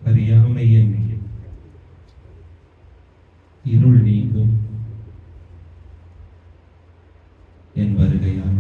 அறியாமையின் இருள் நீங்கும் என் வருகையால்.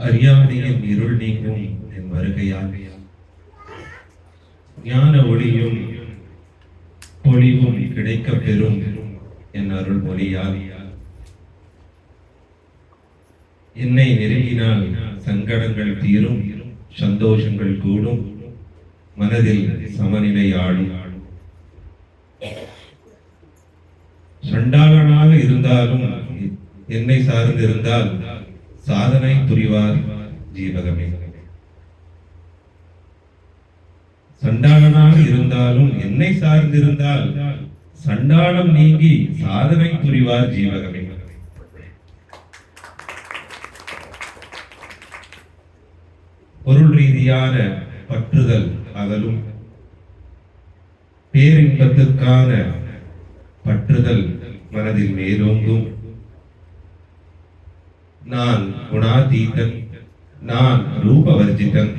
அறியாமையின் இருள் நீங்கும் என் வருகையால். ஞான ஒளியும் பொழிவும் கிடைக்க பெறும் என் அருள் மொழியால். என்னை நெருங்கினால் சங்கடங்கள் தீரும், சந்தோஷங்கள் கூடும், மனதில் சமநிலை ஆடும். சண்டாளனாக இருந்தாலும் என்னை சார்ந்திருந்தால் சாதனை புரிவார் ஜீவகமே. சண்டாளனாக இருந்தாலும் என்னை சார்ந்திருந்தால் சண்டாளம் நீங்கி சாதனை புரிவார் ஜீவகமே. பொருள் ரீதியான பற்றுதல் அகலும், பேரின்பத்துக்கான பற்றுதல் மனதில் மேலோங்கும். நான் குணாதீதன், நான் ரூபவர்ஜிதன்,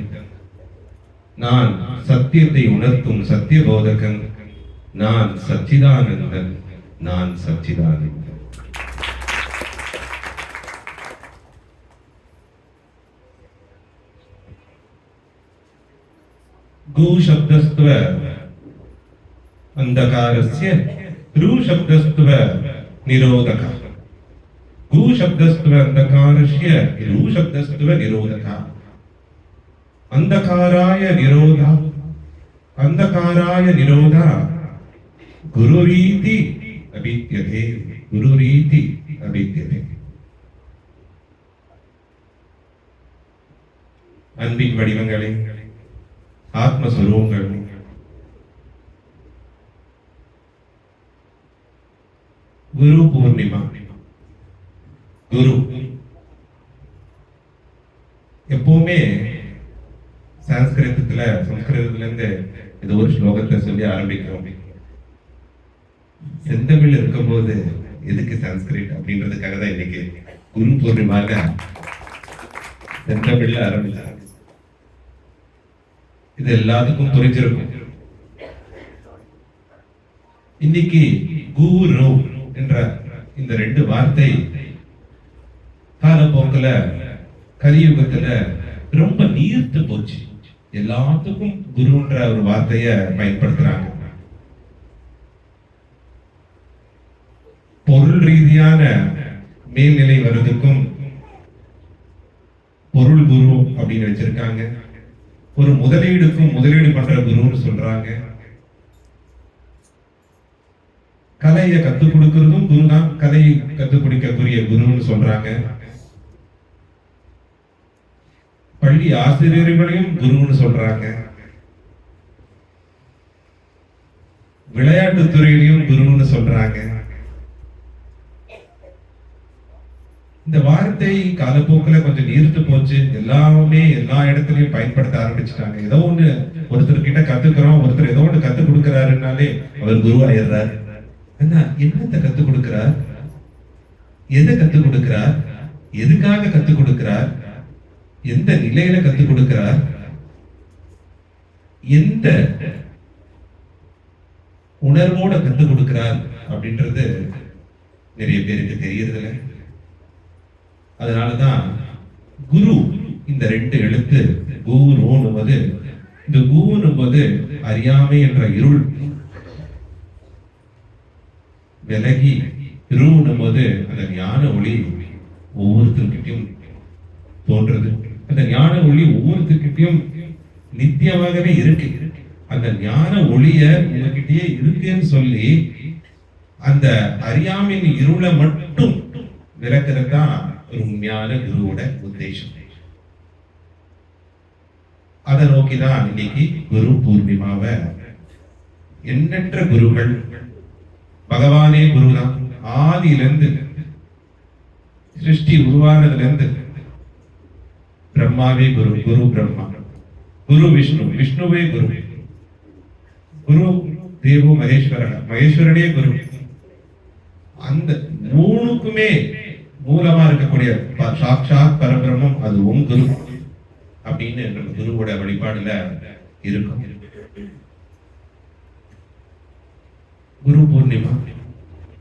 நான் சத்தியத்தை உணர்த்தும் சத்தியபோதகன், நான் சச்சிதானந்தன், நான் சச்சிதானந்தன். கு சப்தஸ்த்வ அந்தகாரஸ்ய ரு சப்தஸ்த்வ நிரோதகः. கு சப்தஸ்த்வ அந்தகாரஸ்ய ரு சப்தஸ்த்வ நிரோதகः. अंधकाराय निरोधा, अंधकाराय निरोधा गुरुरीति अभिद्यते, गुरुरीति अभिद्यते. அன்பின் வடிவங்களே, ஆத்மஸ்வரூபங்கள், குரு பூர்ணிமா. குரு எப்பவுமே சம்ஸ்கிருதத்துல இருந்து இது ஒரு ஸ்லோகத்தை சொல்லி ஆரம்பிக்கிறோம். செந்தமிழ் இருக்கும் போது எதுக்கு சன்ஸ்கிரிட் அப்படின்றதுக்காக தான் இன்னைக்கு குரு பூர்ணிமாக செந்தமிழ்ல ஆரம்பிச்சாங்க. இது எல்லாத்துக்கும் புரிஞ்சிருக்கும். இன்னைக்கு குரு என்ற இந்த ரெண்டு வார்த்தை காலப்போக்கில் கலியுகத்துல ரொம்ப நீர்த்து போச்சு. எல்லாத்துக்கும் குருன்ற ஒரு வார்த்தைய பயன்படுத்துறாங்க. பொருள் ரீதியான மேல்நிலை வர்றதுக்கும் பொருள் குரு அப்படின்னு வச்சிருக்காங்க. ஒரு முதலீடுக்கும் முதலீடு பண்ற குருன்னு சொல்றாங்க. கலையை கத்துக் கொடுக்கறதும் குரு தான், கலையை கத்துக் கொடுக்கக்கூடிய குருன்னு சொல்றாங்க. பள்ளி ஆசிரியர்களையும் குருன்னு சொல்றாங்க. விளையாட்டு துறையிலையும் குருன்னு சொல்றாங்க. இந்த வார்த்தை காலப்போக்கில் கொஞ்சம் நீர்த்து போச்சு. எல்லாமே எல்லா இடத்துலயும் பயன்படுத்த ஆரம்பிச்சுட்டாங்க. ஏதோ ஒண்ணு ஒருத்தர் கிட்ட கத்துக்கிறோம், ஒருத்தர் ஏதோ ஒண்ணு கத்துக் கொடுக்கிறாருனாலே அவர் குரு ஆயிடுறாரு. என்னத்தை கத்துக் கொடுக்கிறார், எதை கத்துக் கொடுக்கிறார், எதுக்காக கத்துக் கொடுக்கிறார், எந்த நிலையில கத்துக் கொடுக்கிறார், எந்த உணர்வோட கற்றுக் கொடுக்கிறார் அப்படின்றது நிறைய பேருக்கு தெரியறதில்லை. அதனாலதான் குரு இந்த 2 எழுத்து குருன்னும் போது, இந்த குருன்னும் போது அறியாமை என்ற இருள் விலகி இருளும் போது அந்த ஞான ஒளி ஒவ்வொருத்தருக்கிட்டையும் தோன்றது. அந்த ஞான ஒளி ஒவ்வொருத்தருக்கிட்டையும் நித்தியமாகவே இருக்கு. அந்த ஞான ஒளிய உங்ககிட்டயே இருக்குன்னு சொல்லி அந்த அறியாமையின் இருளை மட்டும் விளக்குறது தான் ஒரு உண்மையான குருவோட உத்தேசம். அதை நோக்கிதான் இன்னைக்கு குரு பூர்ணிமாவை எண்ணற்ற குருகள், பகவானே குருதான். ஆதியிலிருந்து சிருஷ்டி உருவானதுல இருந்து பிரம்மாவே குரு, குரு பிரம்மா, குரு விஷ்ணு, விஷ்ணுவே குரு, குரு தேவோ மகேஸ்வரன், மகேஸ்வரனே குரு. அந்த 3க்குமே மூலமா இருக்கக்கூடிய சாட்சாத் பரபிரம்மம் அதுவும் குரு அப்படின்னு நம்ம குருவோட வழிபாடுல இருக்கும். குரு பூர்ணிமா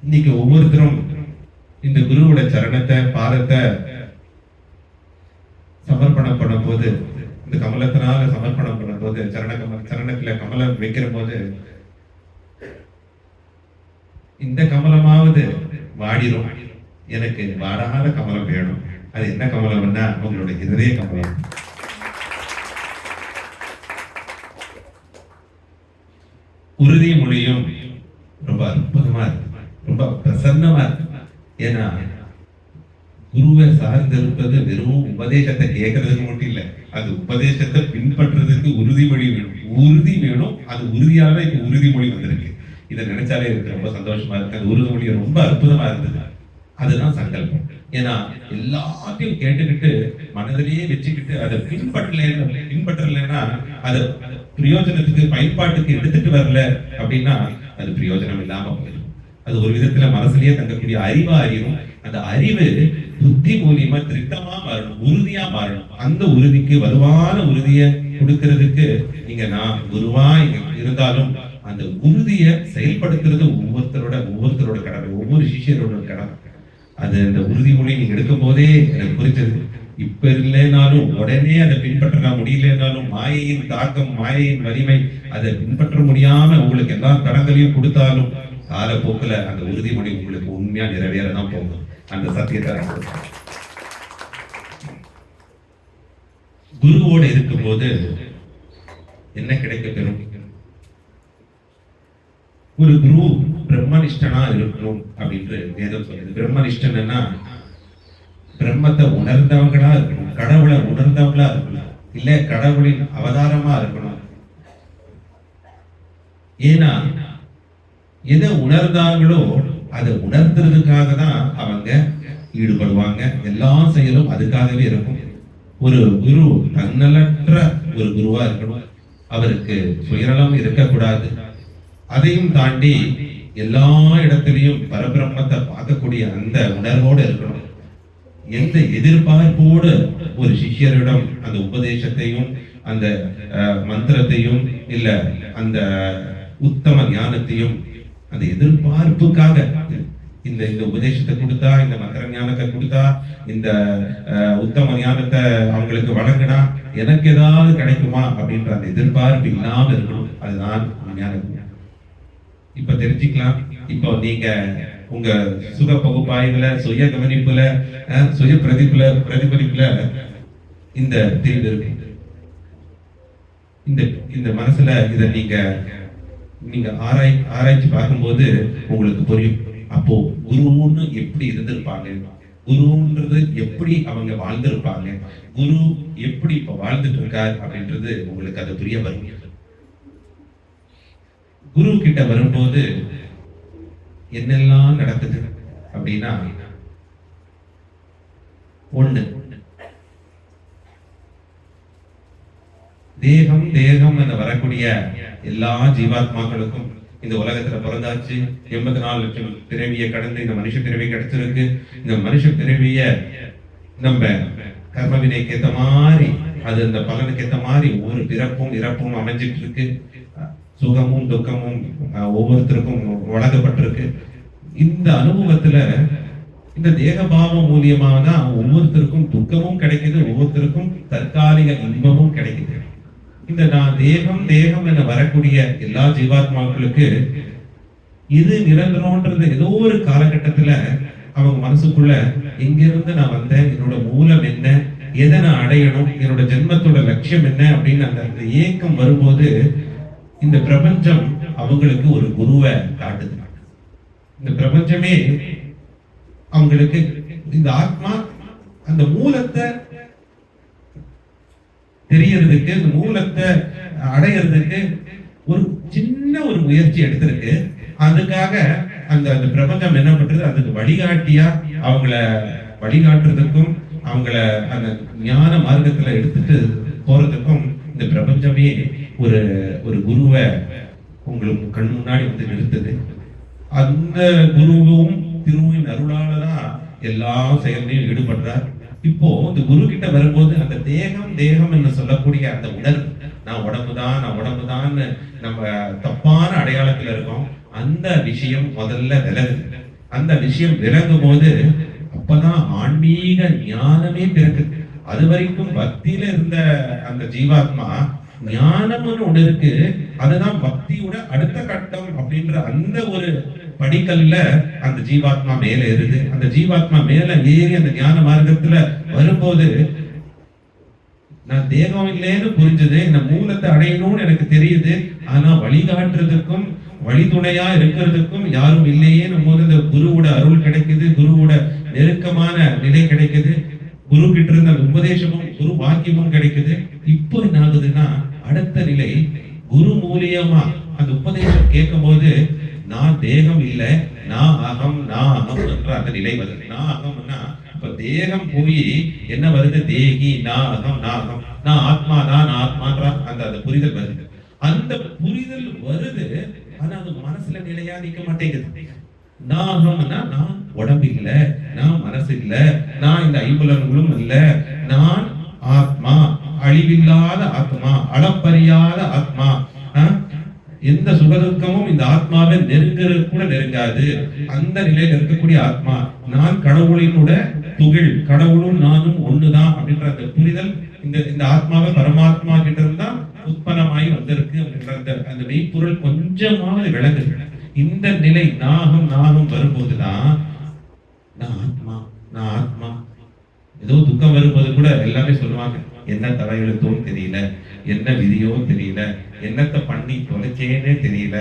இன்னைக்கு ஒவ்வொருத்தரும் இந்த குருவோட சரணத்தை, பாதத்தை சமர்ப்பணம் பண்ண போது, இந்த கமலத்தினால சமர்ப்பணம் பண்ண போது, சரணத்துல கமலம் வைக்கிற போது, இந்த கமலமாவது வாடிரும், எனக்கு வாடாத கமலம் வேணும். அது என்ன கமலம்னா உங்களோட இதய கமலம். உறுதி மொழியும் ரொம்ப அற்புதமா இருக்கு, ரொம்ப பிரசன்னமா இருக்கு. ஏன்னா குருவை சார்ந்திருப்பது வெறும் உபதேசத்தை கேட்கறதுக்கு மட்டும் இல்ல, அது உபதேசத்தை பின்பற்றுறதுக்கு உறுதிமொழி வேணும். உறுதி வேணும். அது உறுதியாக இப்ப உறுதிமொழி வந்திருக்கு. இதை நினைச்சாலே எனக்கு ரொம்ப சந்தோஷமா இருக்கு. அந்த உறுதிமொழி ரொம்ப அற்புதமா இருந்தது. அதுதான் சங்கல்பம். ஏன்னா எல்லாத்தையும் கேட்டுக்கிட்டு மனதிலேயே வச்சுக்கிட்டு அதை பின்பற்றலைன்னா அது பிரயோஜனத்துக்கு, பயன்பாட்டுக்கு எடுத்துட்டு வரல அப்படின்னா அது பிரயோஜனம் இல்லாம போயிடும். அது ஒரு விதத்துல மனசுலயே தங்கக்கூடிய அறிவா அறிவும். அந்த அறிவு புத்தி மூலியமா திருத்தமா மாறணும், உறுதியா மாறணும். அந்த உறுதிக்கு வலுவான உறுதியை கொடுக்கறதுக்கு நீங்க நான் குருவா இருந்தாலும் அந்த உறுதியை செயல்படுத்துறது ஒவ்வொருத்தரோட கடமை, ஒவ்வொரு சிஷியரோட கடமை. அது அந்த உறுதிமொழி நீங்க எடுக்கும் போதே எனக்கு புரிஞ்சது. இப்ப இல்லைனாலும் உடனே அதை பின்பற்ற முடியலனாலும் மாயையின் தாக்கம், மாயையின் வலிமை அதை பின்பற்ற முடியாம உங்களுக்கு எல்லா தடங்களையும் கொடுத்தாலும் காலப்போக்குல அந்த உறுதிமொழி உங்களுக்கு உண்மையா நிறைவேறதான் போகும். அந்த சத்தியத்தை குருவோடு இருக்கும்போது என்ன கிடைக்க பெறும்? ஒரு குரு பிரம்மனிஷ்டனா இருக்கணும் அப்படின்று வேதம் சொல்லுது. பிரம்மனிஷ்டன்னா பிரம்மத்தை உணர்ந்தவங்களா இருக்கணும், கடவுளை உணர்ந்தவங்களா இருக்கணும், இல்ல கடவுளின் அவதாரமா இருக்கணும். ஏன்னா எதை உணர்ந்தாங்களோ அதை உணர்த்துறதுக்காக தான் அவங்க ஈடுபடுவாங்க. எல்லா செயலும் அதுக்காகவே இருக்கும். ஒரு குரு தன்னலற்ற ஒரு குருவா இருக்கணும். அவருக்கு சுயநலம் இருக்கக்கூடாது. அதையும் தாண்டி எல்லா இடத்திலையும் பரபிரம்மத்தை பார்க்கக்கூடிய அந்த உணர்வோடு இருக்கணும். எந்த எதிர்பார்ப்போடு ஒரு சிஷ்யரிடம் அந்த உபதேசத்தையும் அந்த மந்திரத்தையும் இல்ல அந்த உத்தம ஞானத்தையும் அந்த எதிர்பார்ப்புக்காக இந்த உபதேசத்தை கொடுத்தா, இந்த மந்திர ஞானத்தை கொடுத்தா, இந்த உத்தம ஞானத்தை அவங்களுக்கு வழங்கினா எனக்கு ஏதாவது கிடைக்குமா அப்படின்ற அந்த எதிர்பார்ப்பு இல்லாம இருக்கணும். அதுதான் ஞானம். இப்ப தெரிஞ்சுக்கலாம். இப்போ நீங்க உங்க சுக பகுப்பாய்வுல, சுய கவனிப்புல, சுய பிரதிபலிப்புல இந்த தீர்வு இருக்கு. இந்த மனசுல இதை நீங்க ஆராய்ச்சி பார்க்கும்போது உங்களுக்கு புரியும். அப்போ குருன்னு எப்படி இருந்திருப்பாங்க, குருன்றது எப்படி அவங்க வாழ்ந்திருப்பாங்க, குரு எப்படி இப்ப வாழ்ந்துட்டு இருக்கார் அப்படின்றது உங்களுக்கு அது புரிய வரும். குரு கிட்ட வரும்போது என்னெல்லாம் நடக்குது அப்படின்னா, ஒண்ணு தேகம் என வரக்கூடிய எல்லா ஜீவாத்மாக்களுக்கும் இந்த உலகத்துல பிறந்தாச்சு. 84 லட்சம் பிறவியை கடந்து இந்த மனுஷ பிறவி கிடைச்சிருக்கு. இந்த மனுஷ பிறவிய நம்ம கர்ம வினைக்கு ஏத்த மாதிரி அது அந்த பலனுக்கு ஏற்ற மாதிரி ஒவ்வொரு பிறப்பும் இறப்பும் அமைஞ்சிட்டு இருக்கு. சுகமும் துக்கமும் ஒவ்வொருத்தருக்கும் வழங்கப்பட்டிருக்கு. இந்த அனுபவத்துல இந்த தேகபாவம் மூலியமா தான் ஒவ்வொருத்தருக்கும் துக்கமும் கிடைக்குது, ஒவ்வொருத்தருக்கும் தற்காலிக இன்பமும் கிடைக்குது. இந்த நான் தேகம் தேகம் என வரக்கூடிய எல்லா ஜீவாத்மாக்களுக்கு இது நிரந்தரம்ன்றது ஏதோ ஒரு காலகட்டத்துல அவங்க மனசுக்குள்ள எங்கிருந்து நான் வந்தேன், என்னோட மூலம் என்ன, எதை நான் அடையணும், என்னோட ஜென்மத்தோட லட்சியம் என்ன அப்படின்னு அந்த ஏக்கம் வரும்போது இந்த பிரபஞ்சம் அவங்களுக்கு ஒரு குருவை காட்டுது. இந்த பிரபஞ்சமே அவங்களுக்கு இந்த ஆத்மா அந்த மூலத்தை தெரியறதுக்கு, இந்த மூலத்தை அடையிறதுக்கு ஒரு சின்ன ஒரு முயற்சி எடுத்திருக்கு. அதுக்காக அந்த அந்த பிரபஞ்சம் என்ன பண்றது, அதுக்கு வழிகாட்டியா அவங்கள வழிகாட்டுறதுக்கும் அவங்கள அந்த ஞான மார்க்கத்துல எடுத்துட்டு போறதுக்கும் இந்த பிரபஞ்சமே ஒரு ஒரு குருவை உங்களுக்கு கண் முன்னாடி வந்து நிறுத்துது. அந்த குருவும் திருவின் அருளாலதான் எல்லா செயலையும் ஈடுபடுறார். இப்போ இந்த குரு கிட்ட வரும்போது அந்த தேகம் தேகம் என்று சொல்லக்கூடிய அந்த உணர்வு, நான் உடம்புதான் நம்ம தப்பான அடையாளத்துல இருக்கோம், அந்த விஷயம் முதல்ல விலகுது. அந்த விஷயம் விலகும் போது அப்பதான் ஆன்மீக ஞானமே பிறக்குது. அது வரைக்கும் பக்தியில இருந்த அந்த ஜீவாத்மா ஞானம்னு ஒண்ணு இருக்கு, அதுதான் பக்தியோட அடுத்த கட்டம் அப்படின்ற அந்த ஒரு படிக்கல்ல அந்த ஜீவாத்மா மேல ஏறுது. அந்த ஜீவாத்மா மேல ஏறி அந்த ஞான மார்க்கத்துல வரும்போது நான் தேகம் இல்லைன்னு புரிஞ்சது, இந்த மூலத்தை அடையணும்னு எனக்கு தெரியுது, ஆனா வழிகாட்டுறதுக்கும் வழிதுணையா இருக்கிறதுக்கும் யாரும் இல்லையே போது இந்த குருவோட அருள் கிடைக்குது, குருவோட நெருக்கமான நிலை கிடைக்குது, குரு கிட்ட இருந்த உபதேசமும் குரு வாக்கியமும் கிடைக்குது. இப்போ என்ன ஆகுதுன்னா அடுத்த நிலை குரு மூலியமா அந்த உபதேசம் கேட்கும் போது நான் தேகம் இல்லை, நான் அகம் என்ற அந்த நிலை வருது. நான் அகம்னா இப்ப தேகம் போய் என்ன வருது, தேகி நான் அகம் நான் ஆத்மா நான் ஆத்மான்ற அந்த அந்த புரிதல் வருது. அந்த புரிதல் வருது, ஆனா அது மனசுல நிலையா நிக்க மாட்டேங்குது. நான் அகம்னா நான் உடம்பு இல்ல, நான் மனசு இல்ல, நான் இந்த ஐம்புலன்களும் இல்ல, நான் ஆத்மா, அழிவில்லாத ஆத்மா, அளப்பறியாத ஆத்மா. எந்த சுகதுக்கமும் இந்த ஆத்மாவை நெருங்கிறது கூட நெருங்காது, அந்த நிலையில இருக்கக்கூடிய ஆத்மா. நான் கடவுளினோட துகில், கடவுளும் நானும் ஒண்ணுதான் அப்படின்ற அந்த புரிதல் இந்த ஆத்மாவை பரமாத்மா கிட்ட இருந்தா உற்பனமாய் வந்திருக்கு அப்படின்ற அந்த அந்த மெய்ப்பொருள் கொஞ்சமாவது விளங்குது. இந்த நிலை நாகம் வரும்போதுதான் நான் ஆத்மா. ஏதோ துக்கம் வரும்போது கூட எல்லாமே சொல்லுவாங்க, என்ன தலையெழுத்தோன்னு தெரியல, என்ன விதியோ தெரியல, என்னத்தை பண்ணி தொலைச்சேன்னே தெரியல,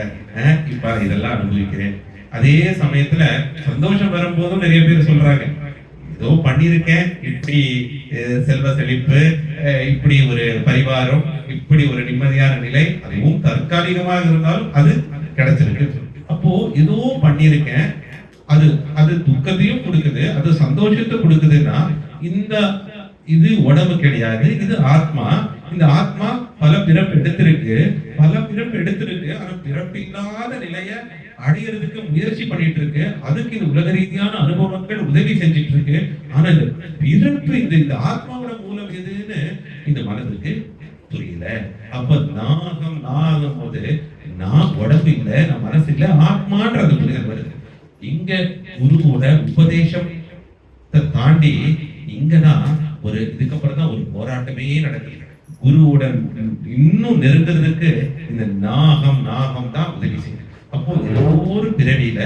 இப்ப இதெல்லாம் அனுபவிக்கிறேன். அதே சமயத்துல சந்தோஷம் வரும்போதும் நிறைய பேர் சொல்றாங்க, ஏதோ பண்ணிருக்கேன், இப்படி செல்வ செழிப்பு, இப்படி ஒரு பரிவாரம், இப்படி ஒரு நிம்மதியான நிலை, அதுவும் தற்காலிகமாக இருந்தாலும் அது கிடைச்சிருக்கு. அப்போ ஏதோ பண்ணிருக்கேன், அது அது துக்கத்தையும் கொடுக்குது, அது சந்தோஷத்தை கொடுக்குதுன்னா இது உடம்பு கிடையாது, இது ஆத்மா. இந்த ஆத்மா பல பிறப்பு எடுத்திருக்கு, ஆனா பிறப்பு இல்லாத நிலைய அடையிறதுக்கு முயற்சி பண்ணிட்டு இருக்கு. அதுக்கு இந்த உலக ரீதியான அனுபவங்கள் உதவி செஞ்சிட்டு இருக்கு. ஆனா இந்த பிறப்பு இந்த ஆத்மாவோட மூலம் எதுன்னு இந்த மனதுக்கு புரியல. அப்ப நாகம் போது நான் உடம்பு இல்ல, நான் மனசு இல்ல, ஆத்மான்ற அந்த புரிதல் வருது. இங்க குருவோட உபதேசத்தை தாண்டி இங்கதான் ஒரு இதுக்கப்புறம் தான் ஒரு போராட்டமே நடக்குது. குருவுடன் இன்னும் நெருங்கிறதுக்கு இந்த நாகம் தான் உதவி செய்யுது. அப்போ ஒவ்வொரு பிறவியில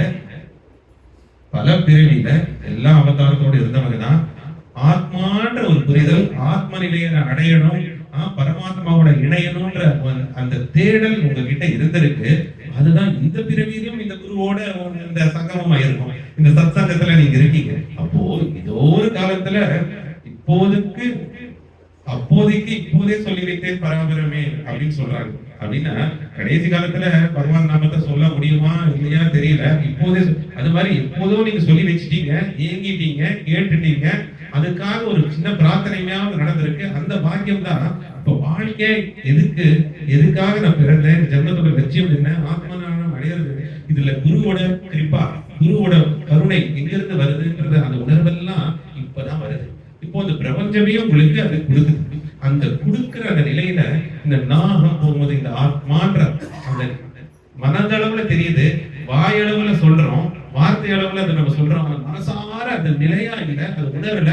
பல பிறவியில எல்லா அவதாரத்தோடு இருந்தவங்க தான் ஆத்மான்ற ஒரு புரிதல், ஆத்ம நிலையை அடையணும், பரமாத்மாவோட இணையணும்ன்ற அந்த தேடல் உங்ககிட்ட இருந்திருக்கு. அதுதான் இந்த பிறவியிலும் இந்த குருவோட இந்த சங்கமமா இருக்கும். இந்த சத்சங்கத்துல நீங்க இருக்கீங்க. அப்போ ஏதோ ஒரு காலத்துல இப்போதே சொல்லி வைத்தேன் பராபரமே அப்படின்னு சொல்றாங்க. அப்படின்னா கடைசி காலத்துல பகவான் நாமத்தை சொல்ல முடியுமா இல்லையா தெரியல. இப்போதே அது மாதிரி எப்போதோ நீங்க சொல்லி வச்சுட்டீங்க, ஏங்கிட்டீங்க, கேட்டுட்டீங்க, அதுக்காக ஒரு சின்ன பிரார்த்தனையாவது நடந்திருக்கு. அந்த பாக்கியம் தான் இப்ப வாழ்க்கை. எதுக்காக நான் பிறந்தேன், ஜென்மத்தோட லட்சியம் என்ன, ஆத்மஞானம் அடையிறது, இதுல குருவோட கிருபா, குருவோட கருணை எங்கிருந்து வருதுன்றது அந்த உணர்வெல்லாம் இப்பதான் வருது. இப்போ இந்த பிரபஞ்சமே உங்களுக்கு அது கொடுக்குது. அந்த கொடுக்கிற அந்த நிலையில இந்த நாகம் போகும்போது இந்த ஆத்மான்ற அந்த மனதளவுல தெரியுது, வாயளவுல சொல்றோம், வார்த்தை அளவுல அதை நம்ம சொல்றோம். மனசார அது நிலையா இல்லை, அது உணரல.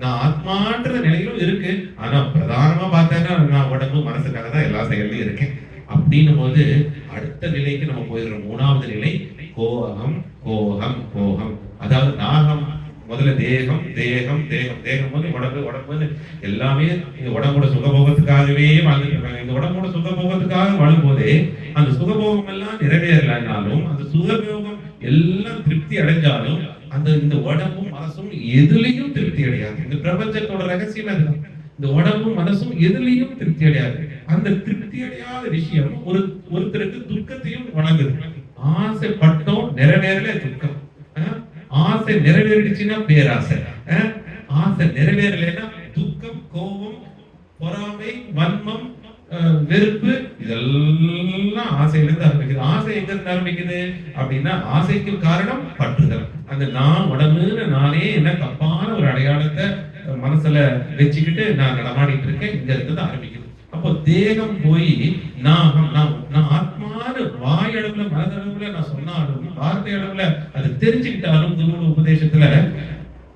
நான் ஆத்மான்ற நிலையிலும் இருக்கு, ஆனா பிரதானமா பார்த்தேன்னா நான் உடம்பு மனசுக்காக தான் எல்லா செயலையும் இருக்கேன் அப்படின்னும் போது அடுத்த நிலைக்கு நம்ம போயிடுறோம். மூணாவது நிலை கோகம் கோகம் கோகம். அதாவது நாகம் முதல்ல தேகம் தேகம் தேகம் தேகம் போது உடம்பு உடம்பு எல்லாமே இந்த உடம்போட சுகபோகத்துக்காகவே வாழ்ந்துட்டு இருக்காங்க. இந்த உடம்போட சுகபோகத்துக்காக வாழும் போதே அந்த சுகபோகம் எல்லாம் நிறைவேறலைனாலும், அந்த சுகபோகம் எல்லாம் திருப்தி அடைஞ்சாலும், அந்த இந்த உடம்பும் மனசும் எதுலையும் திருப்தி அடையாது. இந்த பிரபஞ்சத்தோட ரகசியம் அதுதான். இந்த உடம்பும் மனசும் எதுலையும் திருப்தி அடையாது. அந்த திருப்தி அடையாத விஷயம் ஒருத்தருக்கு துக்கத்தையும் வழங்குது. ஆசைப்பட்டோம் நிறைவேறல துக்கம், ஆசை நிறைவேறிடுச்சுன்னா பேராசை, ஆசை நிறைவேறலைன்னா துக்கம், கோபம், பொறாமை, வன்மம், வெறுப்பு, இதெல்லாம் ஆசையிலிருந்து ஆரம்பிக்குது. ஆசை எங்க இருந்து ஆரம்பிக்குது அப்படின்னா ஆசைக்கு காரணம் பற்றுதல். அந்த நான் உடம்புன்னு நானே என்ன தப்பான ஒரு அடையாளத்தை மனசுல வச்சுக்கிட்டு நான் நடமாடிட்டு இருக்கேன், இங்க இருந்து ஆரம்பிக்குது. அப்போ தேகம் போய் நான் ஆத்மான வாயளவுல மனதளவுல நான் சொன்னாலும், வார்த்தை அளவுல அது தெரிஞ்சுக்கிட்டாலும் குருவோட உபதேசத்துல,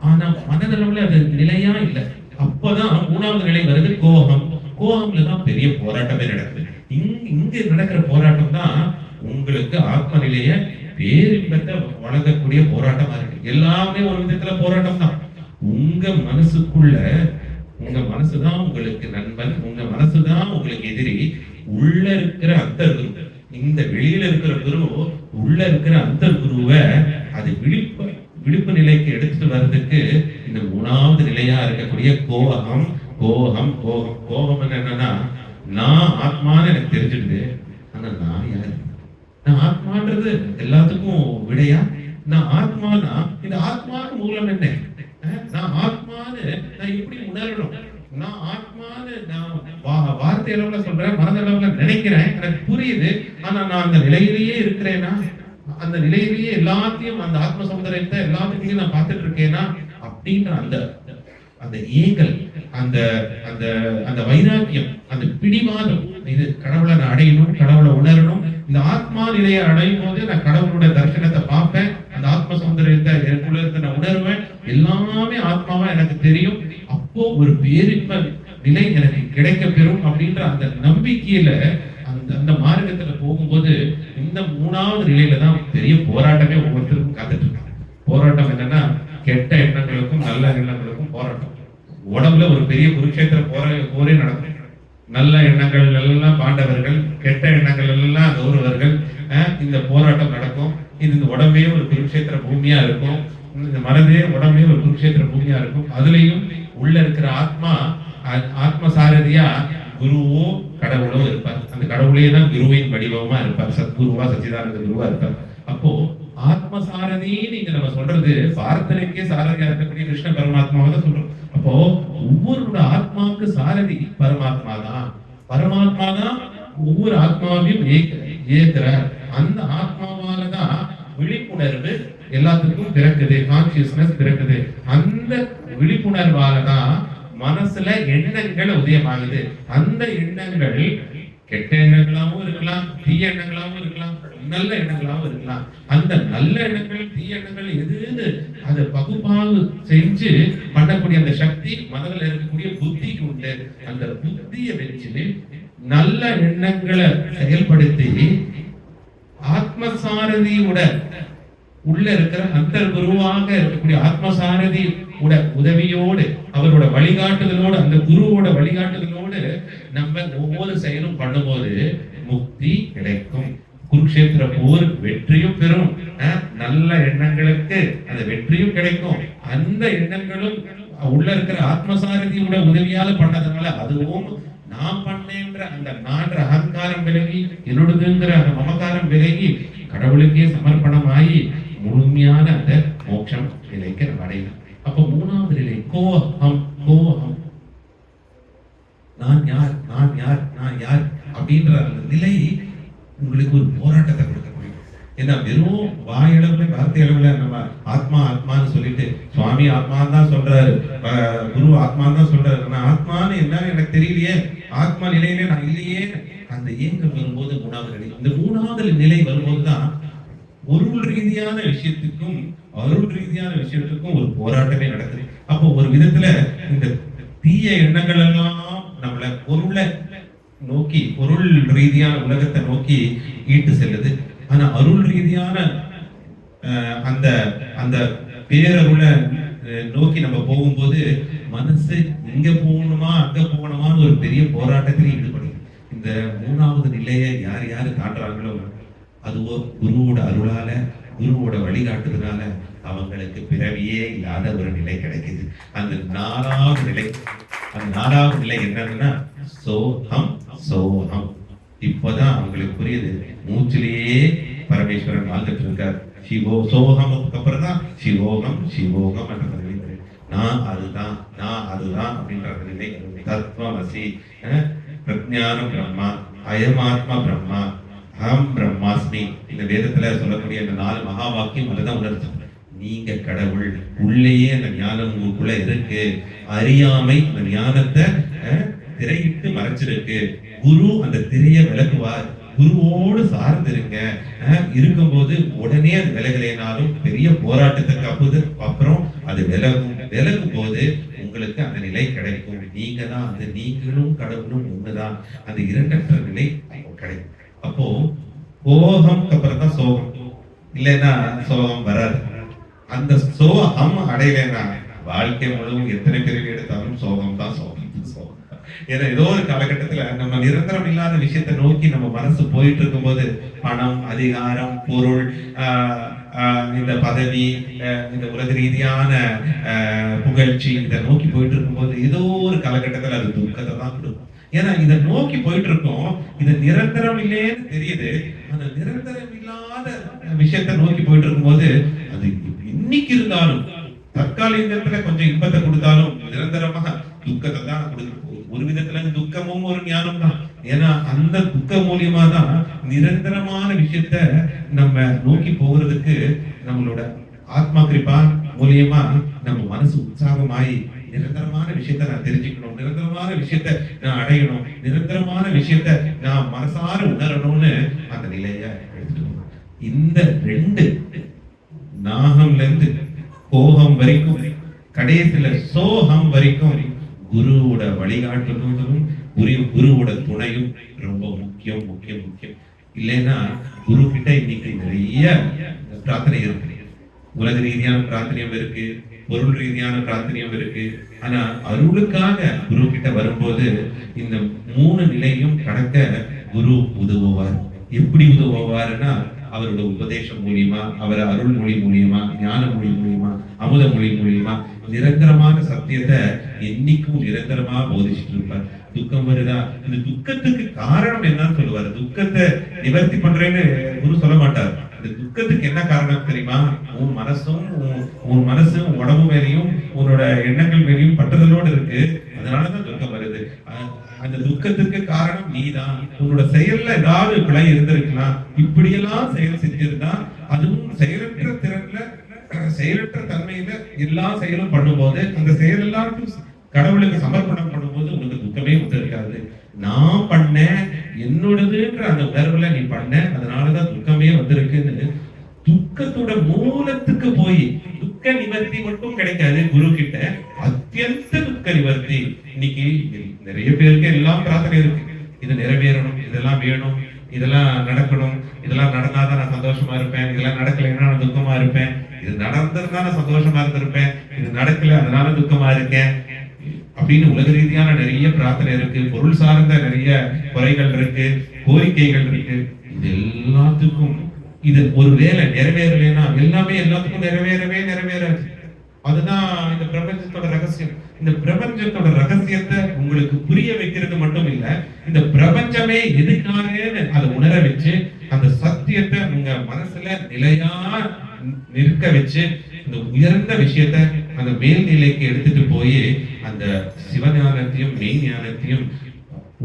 ஆனா மனதளவுல அது நிலையா இல்லை. அப்பதான் மூணாவது நிலை வருது கோபம். கோபம்ல தான் பெரிய போராட்டமே நடக்குது. இங்க நடக்கிற போராட்டம் தான் உங்களுக்கு ஆத்ம நிலைய பேரின்பத்தை வழங்கக்கூடிய போராட்டமா இருக்கு. எல்லாமே ஒரு விதத்துல போராட்டம் தான். உங்க மனசுக்குள்ள, உங்க மனசுதான் உங்களுக்கு நண்பன், உங்க மனசுதான் உங்களுக்கு எதிரி. உள்ள இருக்கிற அந்த குரு, இந்த வெளியில இருக்கிற குரு, உள்ள இருக்கிற அந்த குருவை அது விழிப்பு நிலைக்கு எடுத்துட்டு வர்றதுக்கு இந்த மூணாவது நிலையா இருக்கக்கூடிய கோபம் கோபம் கோபம். கோபம் என்னன்னா, நான் ஆத்மான்னு எனக்கு தெரிஞ்சிடுது, ஆனா நான் யாரு? நான் ஆத்மான்றது எல்லாத்துக்கும் விடையா? நான் ஆத்மானா இந்த ஆத்மாவுக்கு மூலம் என்ன? நான் ஆத்மான்னு நான் எப்படி உணரணும்? நான் ஆத்மான்னு நான் வார்த்தை அளவுல சொல்றேன், மனதளவுல நினைக்கிறேன், எனக்கு புரியுது, ஆனா நான் அந்த நிலையிலேயே இருக்கிறேன்னா, அந்த நிலையிலேயே எல்லாத்தையும் அந்த ஆத்ம சௌந்தரியத்தை எல்லாத்துக்கும் நான் பார்த்துட்டு இருக்கேனா அப்படின்ற அந்த அந்த ஏங்கல், அந்த அந்த அந்த வைராக்கியம், அந்த பிடிவாதம், இது கடவுளை நான் அடையணும், கடவுளை உணரணும். இந்த ஆத்மா நிலையை அடையும் போது நான் கடவுளோட தரிசனத்தை பார்ப்பேன், அந்த ஆத்ம சௌந்தரியத்தை எனக்குள்ள இருக்க நான் உணர்வேன், எல்லாமே ஆத்மாவா எனக்கு தெரியும். அப்போ ஒரு பேரின்ப நிலை எனக்கு கிடைக்க பெறும் அப்படின்ற அந்த நம்பிக்கையில அந்த மார்க்கத்துல போகும்போது இந்த மூணாவது நிலையில தான் பெரிய போராட்டமே ஒவ்வொருத்தருக்கும் காத்துட்டு இருக்காங்க. போராட்டம் என்னன்னா, கெட்ட எண்ணங்களுக்கும் நல்ல எண்ணங்களுக்கும் போராட்டம். உடம்புல ஒரு பெரிய குருக்ஷேத்திர போரே நடக்கும். நல்ல எண்ணங்கள் எல்லாம் பாண்டவர்கள், கெட்ட எண்ணங்கள் எல்லாம் கௌரவர்கள். இந்த போராட்டம் நடக்கும். இது இந்த உடம்பே ஒரு குருக்ஷேத்திர பூமியா இருக்கும், இந்த மனதே உடம்பே ஒரு குருக்ஷேத்திர பூமியா இருக்கும். அதுலயும் உள்ள இருக்கிற ஆத்ம சாரதியா குருவோ கடவுளோ இருப்பார். அந்த கடவுளே தான் குருவின் வடிவமா இருப்பார், சத்குருவா சச்சிதானந்த குருவா இருப்பார். அப்போ ஆத்ம சாரதின்னு இங்க நம்ம சொல்றது பிரார்த்தனைக்கே சாரதியா இருக்கக்கூடிய கிருஷ்ண பரமாத்மாவை தான் சொல்றோம். அப்போ ஒவ்வொருட ஆத்மாவுக்கு சாரதி பரமாத்மா தான். பரமாத்மா தான் ஒவ்வொரு ஆத்மாவையும் ஏற்கிறார். அந்த ஆத்மாவாலதான் விழிப்புணர்வு எல்லாத்துக்கும் பிறக்குது, கான்சியஸ்னஸ் பிறக்குது. அந்த விழிப்புணர்வாலதான் மனசுல எண்ணங்கள் உதயமாகுது. அந்த எண்ணங்கள் கெட்ட எண்ணங்களாகவும் இருக்கலாம், தீய எண்ணங்களாகவும் இருக்கலாம், நல்ல எண்ணங்களாகவும் இருக்கலாம். அந்த நல்ல எண்ணங்கள் தீய எண்ணங்கள் எதுன்னு அதை பகுப்பாய்வு செஞ்சு பண்ணக்கூடிய அந்த சக்தி மனதில் இருக்கக்கூடிய புத்திக்கு உண்டு. அந்த புத்தியை வச்சு நல்ல எண்ணங்களை செயல்படுத்தி ஆத்மசாரதியோட உள்ள இருக்கிற அந்த குருவாக இருக்கக்கூடிய ஆத்மசாரதி உதவியோடு, அவரோட வழிகாட்டுதலோடு, அந்த குருவோட வழிகாட்டுதலோடு நம்ம ஒவ்வொரு செயலும் பண்ணும்போது முக்தி கிடைக்கும். குருக்ஷேத்திர போர் வெற்றியும் பெறும். நல்ல எண்ணங்களுக்கு அந்த வெற்றியும் கிடைக்கும். அந்த எண்ணங்களும் உள்ள இருக்கிற ஆத்மசாரதியோட உதவியால பண்ணதுனால அதுவும் நான் பண்ணேன்ற அந்த நான்ற அகங்காரம் விலகி, என்னோடதுங்கிற அந்த மமகாரம் விலகி கடவுளுக்கே சமர்ப்பணமாகி முழுமையான அந்த மோட்சம் நிலைக்கு நம்ம அடையலாம். அப்ப மூணாவது நிலை கோஹம். கோஹம், நான் யார், நான் யார், நான் யார் அப்படின்ற அந்த நிலை உங்களுக்கு ஒரு போராட்டத்தை கொடுக்க முடியும். ஏன்னா வெறும் வாயளவுல வார்த்தை அளவுல நம்ம ஆத்மா ஆத்மான்னு சொல்லிட்டு சுவாமி ஆத்மான்னு தான் சொல்றாரு, குரு ஆத்மான்னு தான் சொல்றாரு, ஆனா ஆத்மான்னு என்னன்னு எனக்கு தெரியலையே, ஆத்மா நிலையிலே நான் இல்லையே, அந்த ஏங்கம் வரும்போது மூணாவது நிலை. இந்த மூணாவது நிலை வரும்போதுதான் பொருள் ரீதியான விஷயத்துக்கும் அருள் ரீதியான விஷயத்துக்கும் ஒரு போராட்டமே நடக்குது. அப்போ ஒரு விதத்துல இந்த தீய எண்ணங்கள் எல்லாம் நம்மள பொருளை நோக்கி, பொருள் ரீதியான உலகத்தை நோக்கி ஈட்டு செல்லுது. ஆனா அருள் ரீதியான அந்த அந்த பேரருளை நோக்கி நம்ம போகும்போது மனசு இங்க போகணுமா அங்க போகணுமான்னு ஒரு பெரிய போராட்டத்தில் ஈடுபடுது. இந்த மூணாவது நிலையை யார் யாரு காட்டுறாங்களோ அதுவோ குருவோட அருளால, குருவோட வழிகாட்டுறதுனால அவங்களுக்கு பிறவியே இல்லாத ஒரு நிலை கிடைக்குது. அந்த நாலாவது நிலை என்னன்னா சோகம் சோகம். இப்பதான் அவங்களுக்கு புரியுது, மூச்சிலேயே பரமேஸ்வரன் வாழ்ந்துட்டு இருக்கார். சோகமுக்கு அப்புறம் தான் சிவோகம் சிவோகம் என்ற நிலை. நான் அதுதான் அப்படின்ற நிலை. தத்துவமசி, பிரஜானம் பிரம்மா, அயமாத்மா பிரம்மா, அகம் பிரம்மாஸ்மி. இந்த வேதத்துல சொல்லக்கூடிய இந்த 4 மகா வாக்கியம் அதுதான் உணர்த்து. நீங்க கடவுள், உள்ளேயே அந்த ஞானம் உங்களுக்குள்ள இருக்கு. அறியாமை அந்த ஞானத்தை திரையிட்டு மறைச்சிருக்கு. குரு அந்த திரையை விலகுவார். குருவோடு சார்ந்து இருங்க. இருக்கும்போது உடனே அது விலகலைனாலும் பெரிய போராட்டத்துக்கு அப்புறம் அது விலகும் போது உங்களுக்கு அந்த நிலை கிடைக்கும். நீங்க தான் அந்த நீங்களும் கடவுளும் ஒண்ணுதான். அந்த இரண்டற்ற நிலை கிடைக்கும். அப்போ கோபம் அப்புறம் தான் சோகம், இல்லைன்னா சோகம் வராது. அந்த சோகம் அடையலைன்னா வாழ்க்கை முழுவதும் எத்தனை பிறவி எடுத்தாலும் சோகம் தான் சோகம். ஏன்னா ஏதோ ஒரு காலகட்டத்துல நம்ம நிரந்தரம் இல்லாத விஷயத்தை நோக்கி நம்ம மனசு போயிட்டு இருக்கும் போது, பணம், அதிகாரம், பொருள், இந்த பதவி, இந்த உலக ரீதியான புகழ்ச்சி, இதை நோக்கி போயிட்டு இருக்கும்போது ஏதோ ஒரு காலகட்டத்துல அது துக்கத்தை தான் கொடுக்கும். ஏன்னா இதை நோக்கி போயிட்டு இருக்கோம், இது நிரந்தரம் இல்லைன்னு தெரியுது. அந்த நிரந்தரம் இல்லாத விஷயத்த நோக்கி போயிட்டு இருக்கும்போது அது இன்னைக்கு இருந்தாலும் தற்காலிகத்துல கொஞ்சம் இன்பத்தை கொடுத்தாலும் நிரந்தரமாக துக்கத்தை தான் கொடுக்கும். ஒரு விதத்துல துக்கமும் ஒரு ஞானம் தான். ஏன்னா அந்த துக்க மூலியமா தான் நிரந்தரமான விஷயத்த நம்ம நோக்கி போகிறதுக்கு நம்மளோட ஆத்மா கிருபா மூலியமா நம்ம மனசு உற்சாகமாயி நிரந்தரமான விஷயத்த நான் தெரிஞ்சுக்கணும், நிரந்தரமான விஷயத்த நான் அடையணும், நிரந்தரமான விஷயத்த நான் மனசார உணரணும்னு அந்த நிலைய எடுத்துக்கணும். இந்த 2 நாகம்ல இருந்து கோகம் வரைக்கும், கடைசியில சோகம் வரைக்கும் குருவோட வழிகாட்டுதலும் குருவோட துணையும் ரொம்ப முக்கியம் முக்கியம் முக்கியம். இல்லைன்னா குரு கிட்ட இன்னைக்கு நிறைய பிரார்த்தனை இருக்கு. உலக ரீதியான பிரார்த்தனையும் இருக்கு, பொருள் ரீதியான பிரார்த்தனையும் இருக்கு. ஆனா அருளுக்காக குரு கிட்ட வரும்போது இந்த 3 நிலையும் கடக்க குரு உதவுவார். எப்படி உதவுவாருன்னா அவரோட உபதேசம் மூலியமா, அவர் அருள் மொழி மூலியமா, ஞான மொழி மூலியமா, அமுத மொழி மூலியமா நிரந்தரமான சத்தியத்தை என்னைக்கும் நிரந்தரமா போதிச்சுட்டு இருப்பார். துக்கம் வருதா, இந்த துக்கத்துக்கு காரணம் என்னன்னு சொல்லுவாரு. துக்கத்தை நிவர்த்தி பண்றேன்னு குரு சொல்ல மாட்டார். இந்த துக்கத்துக்கு என்ன காரணம் தெரியுமா? உன் மனசும் உடம்பு மேலையும் உன்னோட எண்ணங்கள் மேலையும் பற்றுதலோடு இருக்கு, அதனாலதான் துக்கம் வருது. அந்த துக்கத்துக்கு காரணம் நீதான். உன்னோட செயல்ல ஏதாவது பிழை இருந்திருக்கலாம். இப்படியெல்லாம் செயல் செஞ்சிருந்தா, அதுவும் செயலற்ற திறன்ல, செயலற்ற தன்மையில எல்லா செயலும் பண்ணும்போது, அந்த செயல் எல்லாருக்கும் கடவுளுக்கு சமர்ப்பணம் பண்ணும்போது உனக்கு துக்கமே வந்திருக்காது. நான் பண்ண என்னோடதுன்ற அந்த உணர்வுல நீ பண்ண, அதனாலதான் துக்கமே வந்திருக்குன்னு துக்கத்தோட மூலத்துக்கு போய் துக்க நிவர்த்தி மட்டும் கிடைக்காது குரு கிட்ட, அத்தியந்த துக்க நிவர்த்தி. இன்னைக்கு நிறைய பேருக்கு எல்லாம் பிரார்த்தனை இருக்கு, இது நிறைவேறணும், இதெல்லாம் வேணும், இதெல்லாம் நடக்கணும், இதெல்லாம் நடந்தாதான் நான் சந்தோஷமா இருப்பேன், இதெல்லாம் நடக்கலைன்னா நான் துக்கமா இருப்பேன், இது நடந்ததுனால நான் சந்தோஷமா இருந்திருப்பேன், இது நடக்கல அதனால துக்கமா இருக்கேன் அப்படின்னு உலக ரீதியான நிறைய பிரார்த்தனை இருக்கு. பொருள் சார்ந்த நிறைய குறைகள் இருக்கு, கோரிக்கைகள் இருக்கு. இது எல்லாத்துக்கும் இது ஒரு வேலை நிறைவேறலைன்னா எல்லாமே எல்லாத்துக்கும் நிறைவேறாது. அதுதான் இந்த பிரபஞ்சத்தோட ரகசியம். இந்த பிரபஞ்சத்தோட ரகசியத்தை உங்களுக்கு புரிய வைக்கிறது மட்டும் இல்ல, இந்த பிரபஞ்சமே எதுக்காகன்னு அதை உணர வச்சு அந்த சத்தியத்தை உங்க மனசுல நிலையா நிற்க வச்சு இந்த உயர்ந்த விஷயத்த அந்த மேல்நிலைக்கு எடுத்துட்டு போய் அந்த சிவஞானத்தையும் மெய் ஞானத்தையும்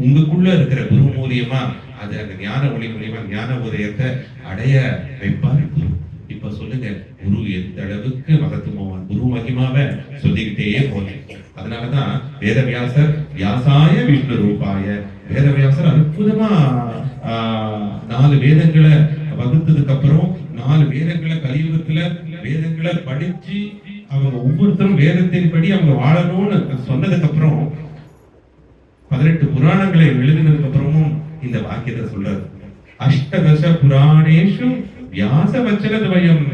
உங்களுக்குள்ள இருக்கிற குரு மூலியமா அது அந்த ஞான ஒளி மூலியமா ஞான உதயத்தை அடைய வைப்பார் குரு. இப்ப சொல்லுங்க, குரு எந்த அளவுக்கு மகத்துவம், குரு மகிமாவை சொல்லிக்கிட்டே போனேன். அதனாலதான் வேதவியாசர் வியாசாய விஷ்ணு ரூபாய, வேதவியாசர் அற்புதமா 4 வேதங்களை வகுத்ததுக்கு அப்புறம் 4 வேதங்களை கலியுகத்துல வேதங்களை படிச்சு அவங்க ஒவ்வொருத்தரும் வேதத்தின்படி அவங்க வாழணும்னு சொன்னதுக்கு அப்புறம் 18 புராணங்களை எழுதினதுக்கு அப்புறமும் இந்த வாக்கியத்தை சொல்றாரு. அஷ்டதச புராணேஷு வியாச வச்சனத்வயம்,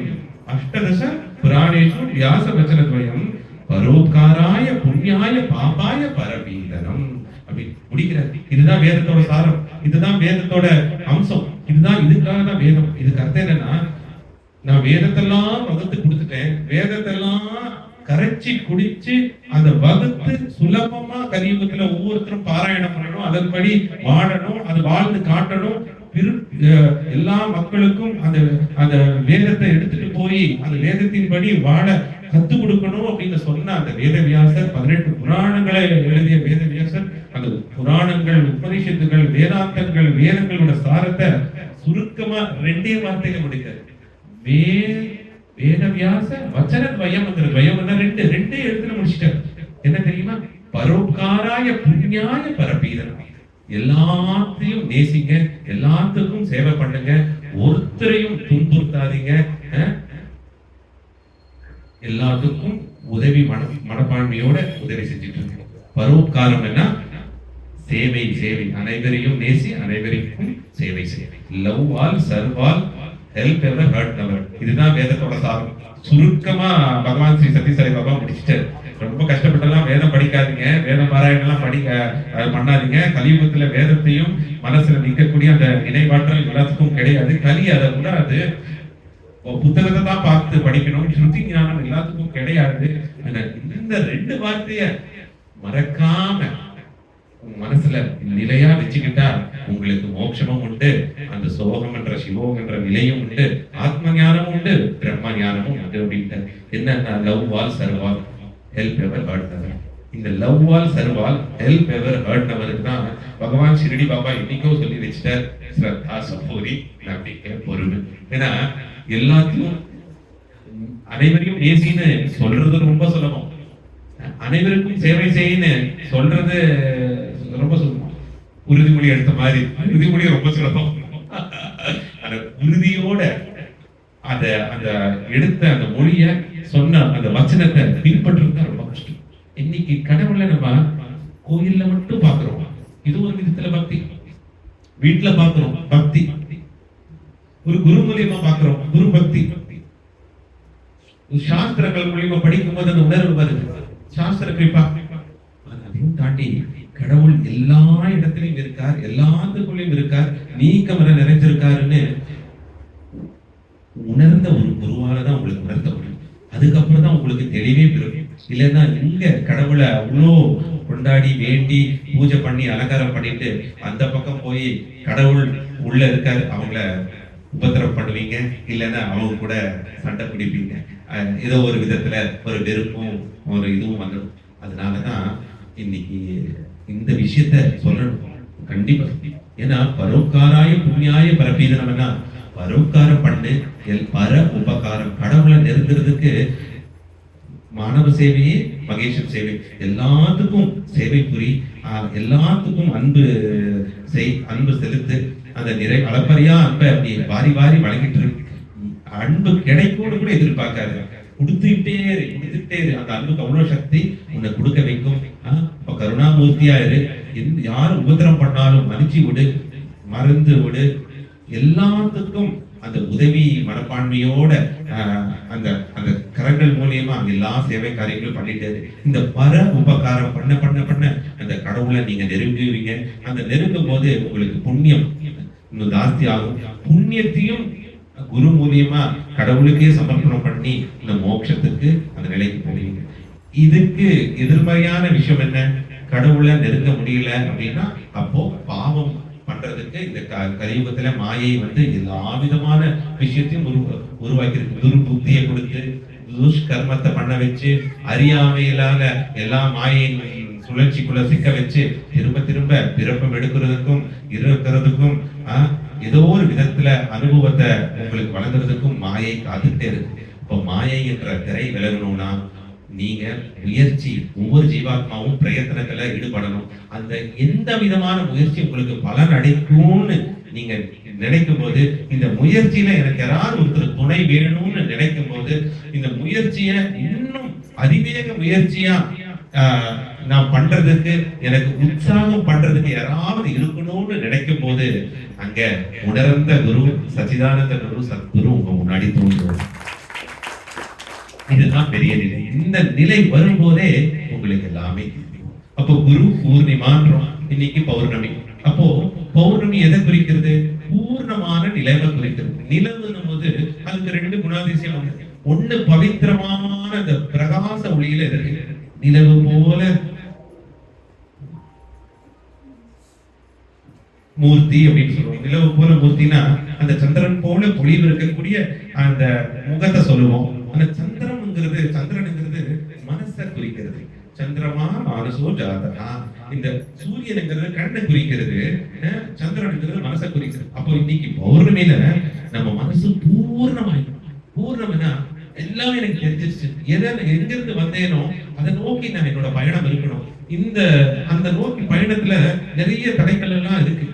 அஷ்டதச புராணேஷு வியாச வச்சனத்வயம் பரோத்காராய புண்ணியாய பாபாய பரபீதனம் அப்படி முடிக்கிறார். இதுதான் வேதத்தோட சாரம், இதுதான் வேதத்தோட அம்சம், இதுதான் இதுக்காக தான் வேதம். இதுக்கு அர்த்தம் என்னன்னா, நான் வேதத்தெல்லாம் வகுத்து கொடுத்துட்டேன், வேதத்தெல்லாம் கரைச்சி குடிச்சு அந்த வகுத்து சுலபமா கலியுகத்துல ஒவ்வொருத்தரும் பாராயணம் பண்ணணும், அதன்படி வாழணும், அது வாழ்ந்து காட்டணும், எல்லா மக்களுக்கும் அந்த அந்த வேதத்தை எடுத்துட்டு போய் அந்த வேதத்தின்படி வாழ கத்து கொடுக்கணும் அப்படின்னு சொன்ன அந்த வேதவியாசர், 18 புராணங்களை எழுதிய வேதவியாசர் அந்த புராணங்கள், உபனிஷத்துகள், வேதாந்தங்கள், வேதங்களோட சாரத்தை சுருக்கமா 2 வார்த்தையில முடிக்கிறார். வேதவியாச வச்சனத்வயம், ரெண்டு எழுத்துல முடிச்சிட்டார். என்ன தெரியுமா? பரோபகாராய புண்ணியாய பரபீதனம். எல்லாத்தையும் நேசிங்க, எல்லாத்துக்கும் சேவை பண்ணுங்க, ஒருத்தரையும் துன்புறுத்தாதீங்க, எல்லாத்துக்கும் உதவி மனப்பான்மையோட உதவி செஞ்சுட்டு இருக்கு. பரோபகாரம் என்ன? சேவை, சேவை, அனைவரையும் நேசி, அனைவருக்கும் சேவை சேவை. Love all, serve all, help ever, hurt never. இதுதான் வேதத்தோட சாரம். சுருக்கமா பகவான் ஸ்ரீ சத்யசாய் பாபா முடிச்சிட்டாரு. ரொம்ப கஷ்டப்பட்டெல்லாம் வேதம் படிக்காதீங்க, வேதம் பாராயணம் பண்ணாதீங்க. கலியுகத்துல வேதத்தையும் மனசுல நிற்கக்கூடிய அந்த நினைவாற்றல் எல்லாத்துக்கும் கிடையாது. கலி அதை கூட அது புத்தகத்தை தான் பார்த்து படிக்கணும், ஸ்ருதி ஞானம் எல்லாத்துக்கும் கிடையாது. இந்த 2 வார்த்தைய மறக்காம மனசுல நிலையா வச்சுக்கிட்டா உங்களுக்கு மோட்சமும் உண்டு, அந்த சோகம் என்ற சிவோகம் என்ற நிலையும் உண்டு, ஆத்ம ஞானமும் உண்டு, பிரம்ம ஞானமும் உண்டு. அப்படின்ட்டு என்னன்னா, லவ் வால் Sarwal help ever hurt never. இந்த லவ் வால் சர்வால் ஹெல்ப் எவர் ஹர்ட் நெவருக்கு தான் பகவான் ஷிரடி பாபா இன்னைக்கோ சொல்லி வச்சுட்டார், ஸ்ரத்தா சபூரி, நம்பிக்கை, பொறுமை. ஏன்னா எல்லாத்தையும் அனைவரையும் நேசின்னு சொல்றது ரொம்ப சுலபம், அனைவருக்கும் சேவை செய்யுன்னு சொல்றது ரொம்ப சுலபம். உறுதிமொழி எடுத்த மாதிரி உறுதிமொழி ரொம்ப சுலபம். அந்த உறுதியோட அந்த அந்த எடுத்த அந்த மொழிய சொன்ன அந்த வச்சனத்தை பின்பற்றுறது ரொம்ப கஷ்டம். இன்னைக்கு கடவுளை நம்ம கோயில்ல மட்டும் பாக்குறோம், இது ஒரு விதத்துல பக்தி. வீட்டுல பாக்குறோம் பக்தி, ஒரு குரு மூலியமா பாக்குறோம் குரு பக்தி, சாஸ்திரங்கள் மூலியமா படிக்கும் போது அந்த உணர்வு வருது, சாஸ்திர கிருபா. அதையும் தாண்டி கடவுள் எல்லா இடத்திலையும் இருக்கார், எல்லாத்துக்குள்ளயும் இருக்கார், நீக்கமர நிறைஞ்சிருக்காருன்னு உணர்ந்த ஒரு குருவாலதான் உங்களுக்கு உணர்த்த முடியும். அதுக்கப்புறம் தான் உங்களுக்கு தெளிவே பெறும். இல்லைன்னா இங்க கடவுளை அவ்வளோ கொண்டாடி வேண்டி பூஜை பண்ணி அலங்காரம் பண்ணிட்டு அந்த பக்கம் போய் கடவுள் உள்ள இருக்காரு அவங்கள உபத்திரம் பண்ணுவீங்க, இல்லைன்னா அவங்க கூட சண்டை பிடிப்பீங்க. ஏதோ ஒரு விதத்துல ஒரு வெறுப்பும் ஒரு இதுவும் வந்துடும். அதனாலதான் இன்னைக்கு இந்த விஷயத்த சொல்லணும் கண்டிப்பா. ஏன்னா பரோக்காராய புண்ணியாய பரபீதனம்னா பரோக்காரம் பண்ணு, பர உபகாரம், கடவுளை நெருங்குறதுக்கு மாணவ சேவையே மகேஷன் சேவை, எல்லாத்துக்கும் சேவை புரி, எல்லாத்துக்கும் அன்பு செய், அன்பு செலுத்து. அந்த நிறை அளப்பரியா அன்பை அப்படி வாரி வாரி வழங்கிட்டு இருக்கு. அன்பு கிடைக்கும்னு கூட எதிர்பார்க்காது, கொடுத்துக்கிட்டே இரு. அந்த அன்புக்கு அவ்வளவு சக்தி உன்னை கொடுக்க வைக்கும். இப்ப கருணாமூர்த்தியா இரு, யாரு உபத்திரம் பண்ணாலும் மன்னிச்சு விடு, மறந்து விடு. எல்லாத்துக்கும் அந்த உதவி மனப்பான்மையோட அந்த அந்த கரங்கள் மூலியமா எல்லா சேவை காரியங்களும் பண்ணிட்டு இந்த பர உபகாரம் பண்ண பண்ண பண்ண அந்த கடவுளை நீங்க நெருங்குவீங்க. அந்த நெருங்கும் போது உங்களுக்கு புண்ணியம் இன்னும் ஜாஸ்தி ஆகும். புண்ணியத்தையும் குரு மூலியமா கடவுளுக்கே சமர்ப்பணம் பண்ணி இந்த மோட்சத்துக்கு அந்த நிலைக்கு போவீங்க. இதுக்கு எதிர்மறையான விஷயம் என்ன? கடவுளை நெருங்க முடியல அப்படின்னா அப்போ பாவம் பண்றதுக்கு இந்த கலியுகத்துல மாயை எல்லா விதமான விஷயத்தையும் உருவாக்கி இருக்கு. துர்புத்தியை கொடுத்து துஷ்கர்மத்தை பண்ண வச்சு அறியாமையிலான எல்லா மாயையின் சுழற்சிக்குள்ள சிக்க வச்சு திரும்ப திரும்ப பிறப்பம் எடுக்கிறதுக்கும் இருக்கிறதுக்கும் ஏதோ ஒரு விதத்துல அனுபவத்தை உங்களுக்கு வழங்குறதுக்கும் மாயை காத்துக்கிட்டே இருக்கு. இப்போ மாயை என்ற திரை விலகணும்னா நீங்க முயற்சி, ஒவ்வொரு ஜீவாத்மாவும் பிரயத்தனத்துல ஈடுபடணும். அந்த எந்த விதமான முயற்சி உங்களுக்கு பலன் அடைக்கும்னு நீங்க நினைக்கும் போது, இந்த முயற்சியில எனக்கு யாராவது ஒருத்தர் துணை வேணும்னு நினைக்கும் போது, இந்த முயற்சிய இன்னும் அதிவேக முயற்சியா நான் பண்றதுக்கு, எனக்கு உற்சாகம் பண்றதுக்கு யாராவது இருக்கணும்னு நினைக்கும் போது, அங்க உணர்ந்த குரு, சச்சிதானந்த குரு, சத்குரு உங்க முன்னாடி தோன்றும். இதுதான் பெரிய நிலை. இந்த நிலை வரும்போதே உங்களுக்கு எல்லாமே. அப்போ குரு பூர்ணிமான்றோம், இன்னைக்கு பௌர்ணமி. அப்போ பௌர்ணமி எதை குறிக்கிறது? பூர்ணமான நிலவை குறிக்கிறது. நிலவுன்னும் போது அதுக்கு ரெண்டு குணாதிசயம். ஒண்ணு பவித்திரமான அந்த பிரகாச ஒளியில இருக்கு, நிலவு போல மூர்த்தி அப்படின்னு சொல்லுவோம். நிலவு போல மூர்த்தினா அந்த சந்திரன் போல பொழிவு இருக்கக்கூடிய அந்த முகத்தை சொல்லுவோம். அந்த சந்திரன்ங்கிறது மனசை குறிக்கிறது. சந்திரமா மானசோ ஜாதகா. இந்த சூரியனுங்கிறது கண்ணை குறிக்கிறது, சந்திரனுங்கிறது மனசை குறிக்கிறது. அப்போ இன்னைக்கு பௌர்ணமியில நம்ம மனசு பூர்ணமாயிடும். பூர்ணம்னா எல்லாமே எனக்கு தெரிஞ்சிருச்சு, எங்க இருந்து வந்தேனோ அதை நோக்கி நான் என்னோட பயணம் இருக்கணும். அந்த நோக்கி பயணத்துல நிறைய தடைகள் எல்லாம் இருக்கு.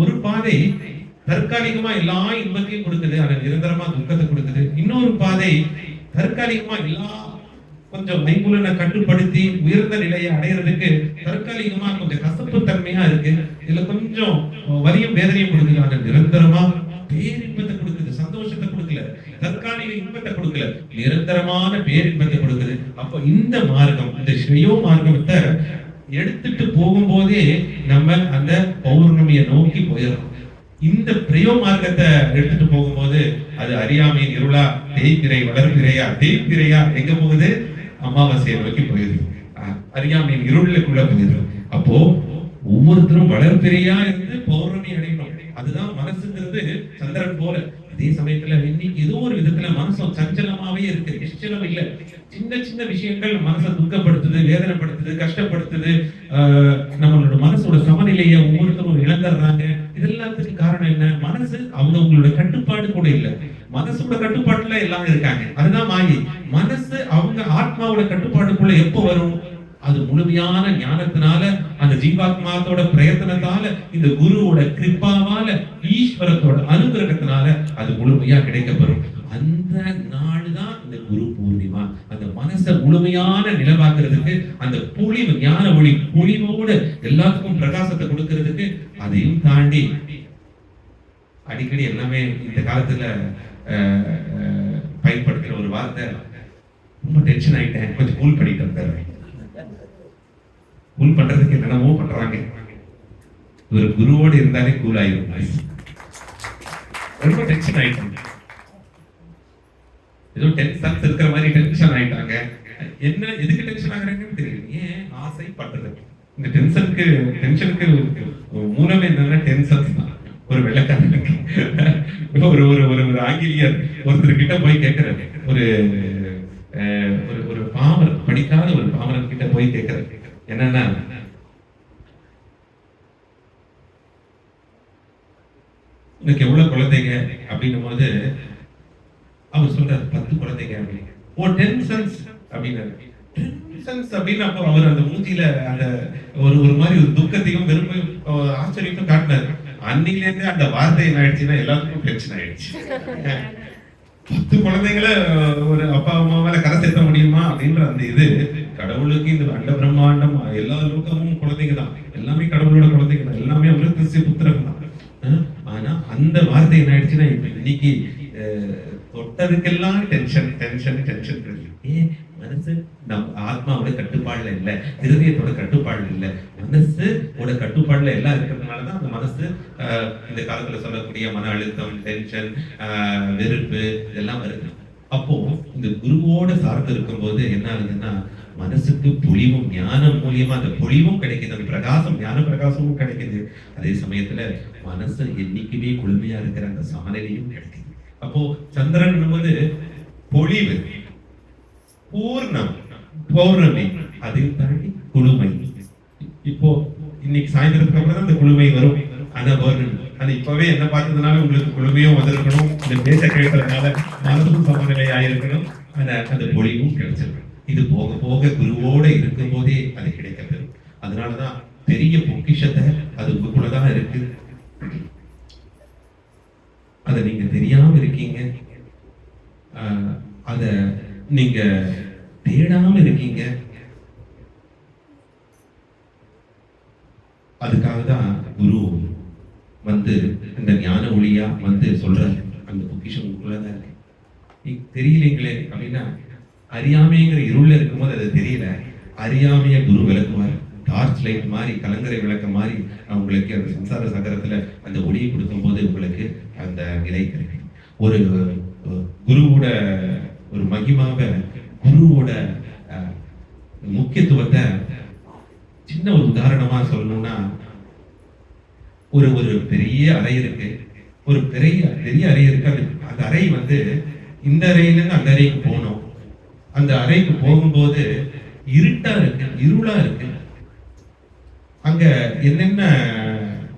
ஒரு பாதை தற்காலிகமா எல்லா இன்பத்தையும் கொடுக்குது, ஆனா நிரந்தரமா துக்கத்தை கொடுக்குது. இன்னொரு பாதை தற்காலிகமா கொஞ்சம் ஐம்புலனை கட்டுப்படுத்தி உயர்ந்த நிலையை அடையிறதுக்கு தற்காலிகமா கொஞ்சம் கசப்பு தன்மையா இருக்கு, இதுல கொஞ்சம் வலியும் வேதனையும் கொடுக்குது, ஆனா நிரந்தரமா பேரின்பத்தை கொடுக்குது, சந்தோஷத்தை கொடுக்கல, தற்காலிக இன்பத்தை கொடுக்கல, நிரந்தரமான பேரின்பத்தை கொடுக்குது. அப்ப இந்த மார்க்கம், இந்த ஸ்ரேயோ மார்க்கத்தை எடுத்துட்டு போகும்போதே நம்ம அந்த பௌர்ணமியை நோக்கி போயிடறோம். இந்த பிரயோ மார்க்கத்தை எடுத்துட்டு போகும்போது அது அறியாமையின் இருளா, தேய்பிரை வளர்பிரையா, தேய்பிரையா எங்க போகுது? அமாவாசையை நோக்கி போயிடுது, அறியாமையின் இருளுக்குள்ள போயிடுது. அப்போ ஒவ்வொருத்தரும் வளர்பிரையா இருந்து பௌர்ணமி அடையணும். அதுதான் மனசுங்கிறது சந்திரன் போல. அதே சமயத்துல இன்னைக்கு ஏதோ ஒரு விதத்துல மனசும் சஞ்சலமாவே இருக்கு, நிச்சலம் இல்ல. சின்ன சின்ன விஷயங்கள் மனசை துக்கப்படுத்துது, வேதனைப்படுத்துது, கஷ்டப்படுத்துது. நம்மளோட மனசோட சமநிலையை ஒவ்வொருத்தரும் இழந்துடுறாங்க. இதெல்லாத்துக்கு காரணம் என்ன? மனசு அவங்களோட கட்டுப்பாடு கூட இல்ல. மனசோட கட்டுப்பாட்டுல எல்லாம் இருக்காங்க, அதுதான் மாயை. மனசு அவங்க ஆத்மாவோட கட்டுப்பாட்டுக்குள்ள எப்போ வரும்? அது முழுமையான ஞானத்தினால, அந்த ஜீவாத்மாத்தோட பிரயத்தனத்தால, இந்த குருவோட கிருப்பாவால, ஈஸ்வரத்தோட அனுகிரகத்தினால அது முழுமையா கிடைக்கப்பெறும். அந்த நாள் தான் இந்த குரு பூர்ணிமா. அந்த மனசை முழுமையான நிலவாக்குறதுக்கு, அந்த பொழிவு, ஞான ஒளி பொழிவோட எல்லாத்துக்கும் பிரகாசத்தை கொடுக்கறதுக்கு, அதையும் தாண்டி அடிக்கடி எல்லாமே இந்த காலத்துல பயன்படுத்துற ஒரு வார்த்தை, ரொம்ப டென்ஷன் ஆயிட்டேன், கொஞ்சம் கூல் பண்ணிட்டு வந்தாரு. கூல் பண்றதுக்கு என்னென்னமோ பண்றாங்க. ஒரு குருவோடு இருந்தாலே கூல் ஆயிரும். ரொம்ப டென்ஷன் ஆயிட்டாங்க, ஏதோ டென்ஷன் இருக்கிற மாதிரி டென்ஷன் ஆயிட்டாங்க. என்ன எதுக்கு டென்ஷன் ஆகுறாங்கன்னு தெரியல. ஏன் ஆசை பண்றது? இந்த டென்ஷனுக்கு மூலமே என்னன்னா டென்ஷன் தான். ஒரு வெள்ளக்காரனுக்கு ஒரு ஒரு ஒரு ஆங்கிலேயர் ஒருத்தர் கிட்ட போய் கேட்கிறாரு, ஒரு ஒரு பாமரன், படிக்காத ஒரு பாமரன் கிட்ட போய் கேட்கிறாரு, என்னன்னா உனக்கு எவ்வளவு குழந்தைங்க அப்படின்னும் போது அவர் சொல்றாரு 10 குழந்தைங்க அப்படின்னு. ஓ, 10 sons அப்படின்னாரு. 10 sons அப்படின்னு அப்போ அவர் அந்த மூஞ்சியில அந்த ஒரு மாதிரி ஒரு துக்கத்தையும் வெறுப்பையும் ஆச்சரியத்தையும் காட்டினாரு. அன்னில இருந்து அந்த வார்த்தை என்ன ஆயிடுச்சுன்னா எல்லாத்துக்கும் டென்ஷன் ஆயிடுச்சு. 10 குழந்தைங்களை ஒரு அப்பா அம்மா மேல கரை சேர்த்த முடியுமா அப்படின்ற அந்த இது. கடவுளுக்கு இந்த அண்ட பிரம்மாண்டம் எல்லா லோகமும் குழந்தைங்க தான், எல்லாமே கடவுளோட குழந்தைங்க தான், எல்லாமே அவரு கிறிஸ்து புத்திரன் தான். ஆனா அந்த வார்த்தை என்ன ஆயிடுச்சுன்னா இப்ப இன்னைக்கு தொட்டதுக்கெல்லாம் டென்ஷன் டென்ஷன் டென்ஷன். ஏன்? மனசு நம்ம ஆத்மாவோட கட்டுப்பாடுல இல்ல, இருதயத்தோட கட்டுப்பாடுல இல்ல, மனசோட கட்டுப்பாடுல எல்லாம் இருக்கிறதுனாலதான் அந்த மனசு இந்த காலத்துல சொல்லக்கூடிய மன அழுத்தம், டென்ஷன், வெறுப்பு இதெல்லாம் வருது. அப்போ இந்த குருவோட சார்ந்து இருக்கும்போது என்ன ஆகுதுன்னா மனசுக்கு பொலிவும் ஞானம் மூலியமா அந்த பொலிவும் கிடைக்குது, அந்த பிரகாசம், ஞான பிரகாசமும் கிடைக்குது. அதே சமயத்துல மனசு என்னைக்குமே குளுமையா இருக்கிற அந்த சமநிலையும் கிடைக்குது. அப்போ சந்திரன் பொலிவு, பூர்ணம், பௌர்ணமி, அதையும் தாண்டி குளுமை. இப்போ இன்னைக்கு சாயந்தரத்துக்கு அப்புறம் தான் அந்த குளுமை வரும். ஆனா இப்பவே என்ன பார்த்ததுனால உங்களுக்கு குளுமையும் வந்திருக்கணும், இந்த பேச கேட்கறதுனால மனசும் சமநிலை ஆயிருக்கணும், அந்த பொழிவும் கிடைச்சிருக்கணும். இது போக போக குருவோட இருக்கும் போதே அது கிடைக்கிறது. அதனாலதான் பெரிய பொக்கிஷத்தை அது உங்களுக்குள்ளதான் இருக்கு. அதை நீங்க தெரியாம இருக்கீங்க, அத நீங்க தேடாம இருக்கீங்க. அதுக்காக தான் குரு வந்து இந்த ஞான ஒளியா வந்து சொல்றாரு, அந்த பொக்கிஷம் உங்களுக்குள்ளதான் இருக்கு. நீங்க தெரியலீங்களே அப்படின்னா, அறியாமைங்கிற இருள்ல இருக்கும்போது அது தெரியல, அறியாமைய குரு விளக்குவார். டார்ச் லைட் மாதிரி, கலங்கரை விளக்கம் மாதிரி உங்களுக்கு அந்த சம்சார சகரத்துல அந்த ஒளியை கொடுக்கும் போது உங்களுக்கு அந்த நிலை கிடைக்கும். ஒரு குருவோட ஒரு மகிமாவை, குருவோட முக்கியத்துவத்தை சின்ன ஒரு உதாரணமா சொல்லணும்னா, ஒரு ஒரு பெரிய அறை இருக்கு, ஒரு பெரிய அறை இருக்கு. அந்த அறை வந்து இந்த அறையில இருந்து அந்த அறைக்கு போகணும். அந்த அறைக்கு போகும்போது இருட்டா இருக்கு, இருளா இருக்கு. அங்க என்னென்ன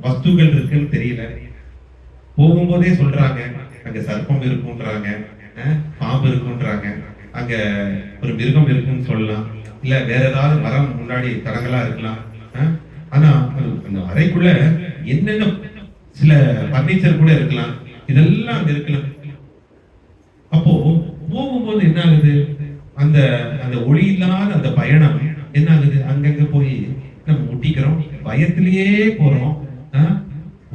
வஸ்துகள் இருக்குன்னு தெரியல. போகும்போதே சொல்றாங்க அங்க சர்ப்பம் இருக்குன்றாங்க, பாம்பு இருக்குன்றாங்க, அங்க ஒரு மிருகம் இருக்குன்னு சொல்லலாம், இல்ல வேற ஏதாவது மரம் முன்னாடி தடங்களா இருக்கலாம். ஆனா அந்த அறைக்குள்ள என்னென்ன சில பர்னிச்சர் கூட இருக்கலாம், இதெல்லாம் அங்க இருக்கலாம். அப்போ போகும்போது என்ன ஆகுது, அந்த அந்த ஒளி இல்லாத அந்த பயணம் என்ன ஆகுது, அங்கங்க போய் நம்ம முட்டிக்கிறோம், பயத்திலேயே போறோம்.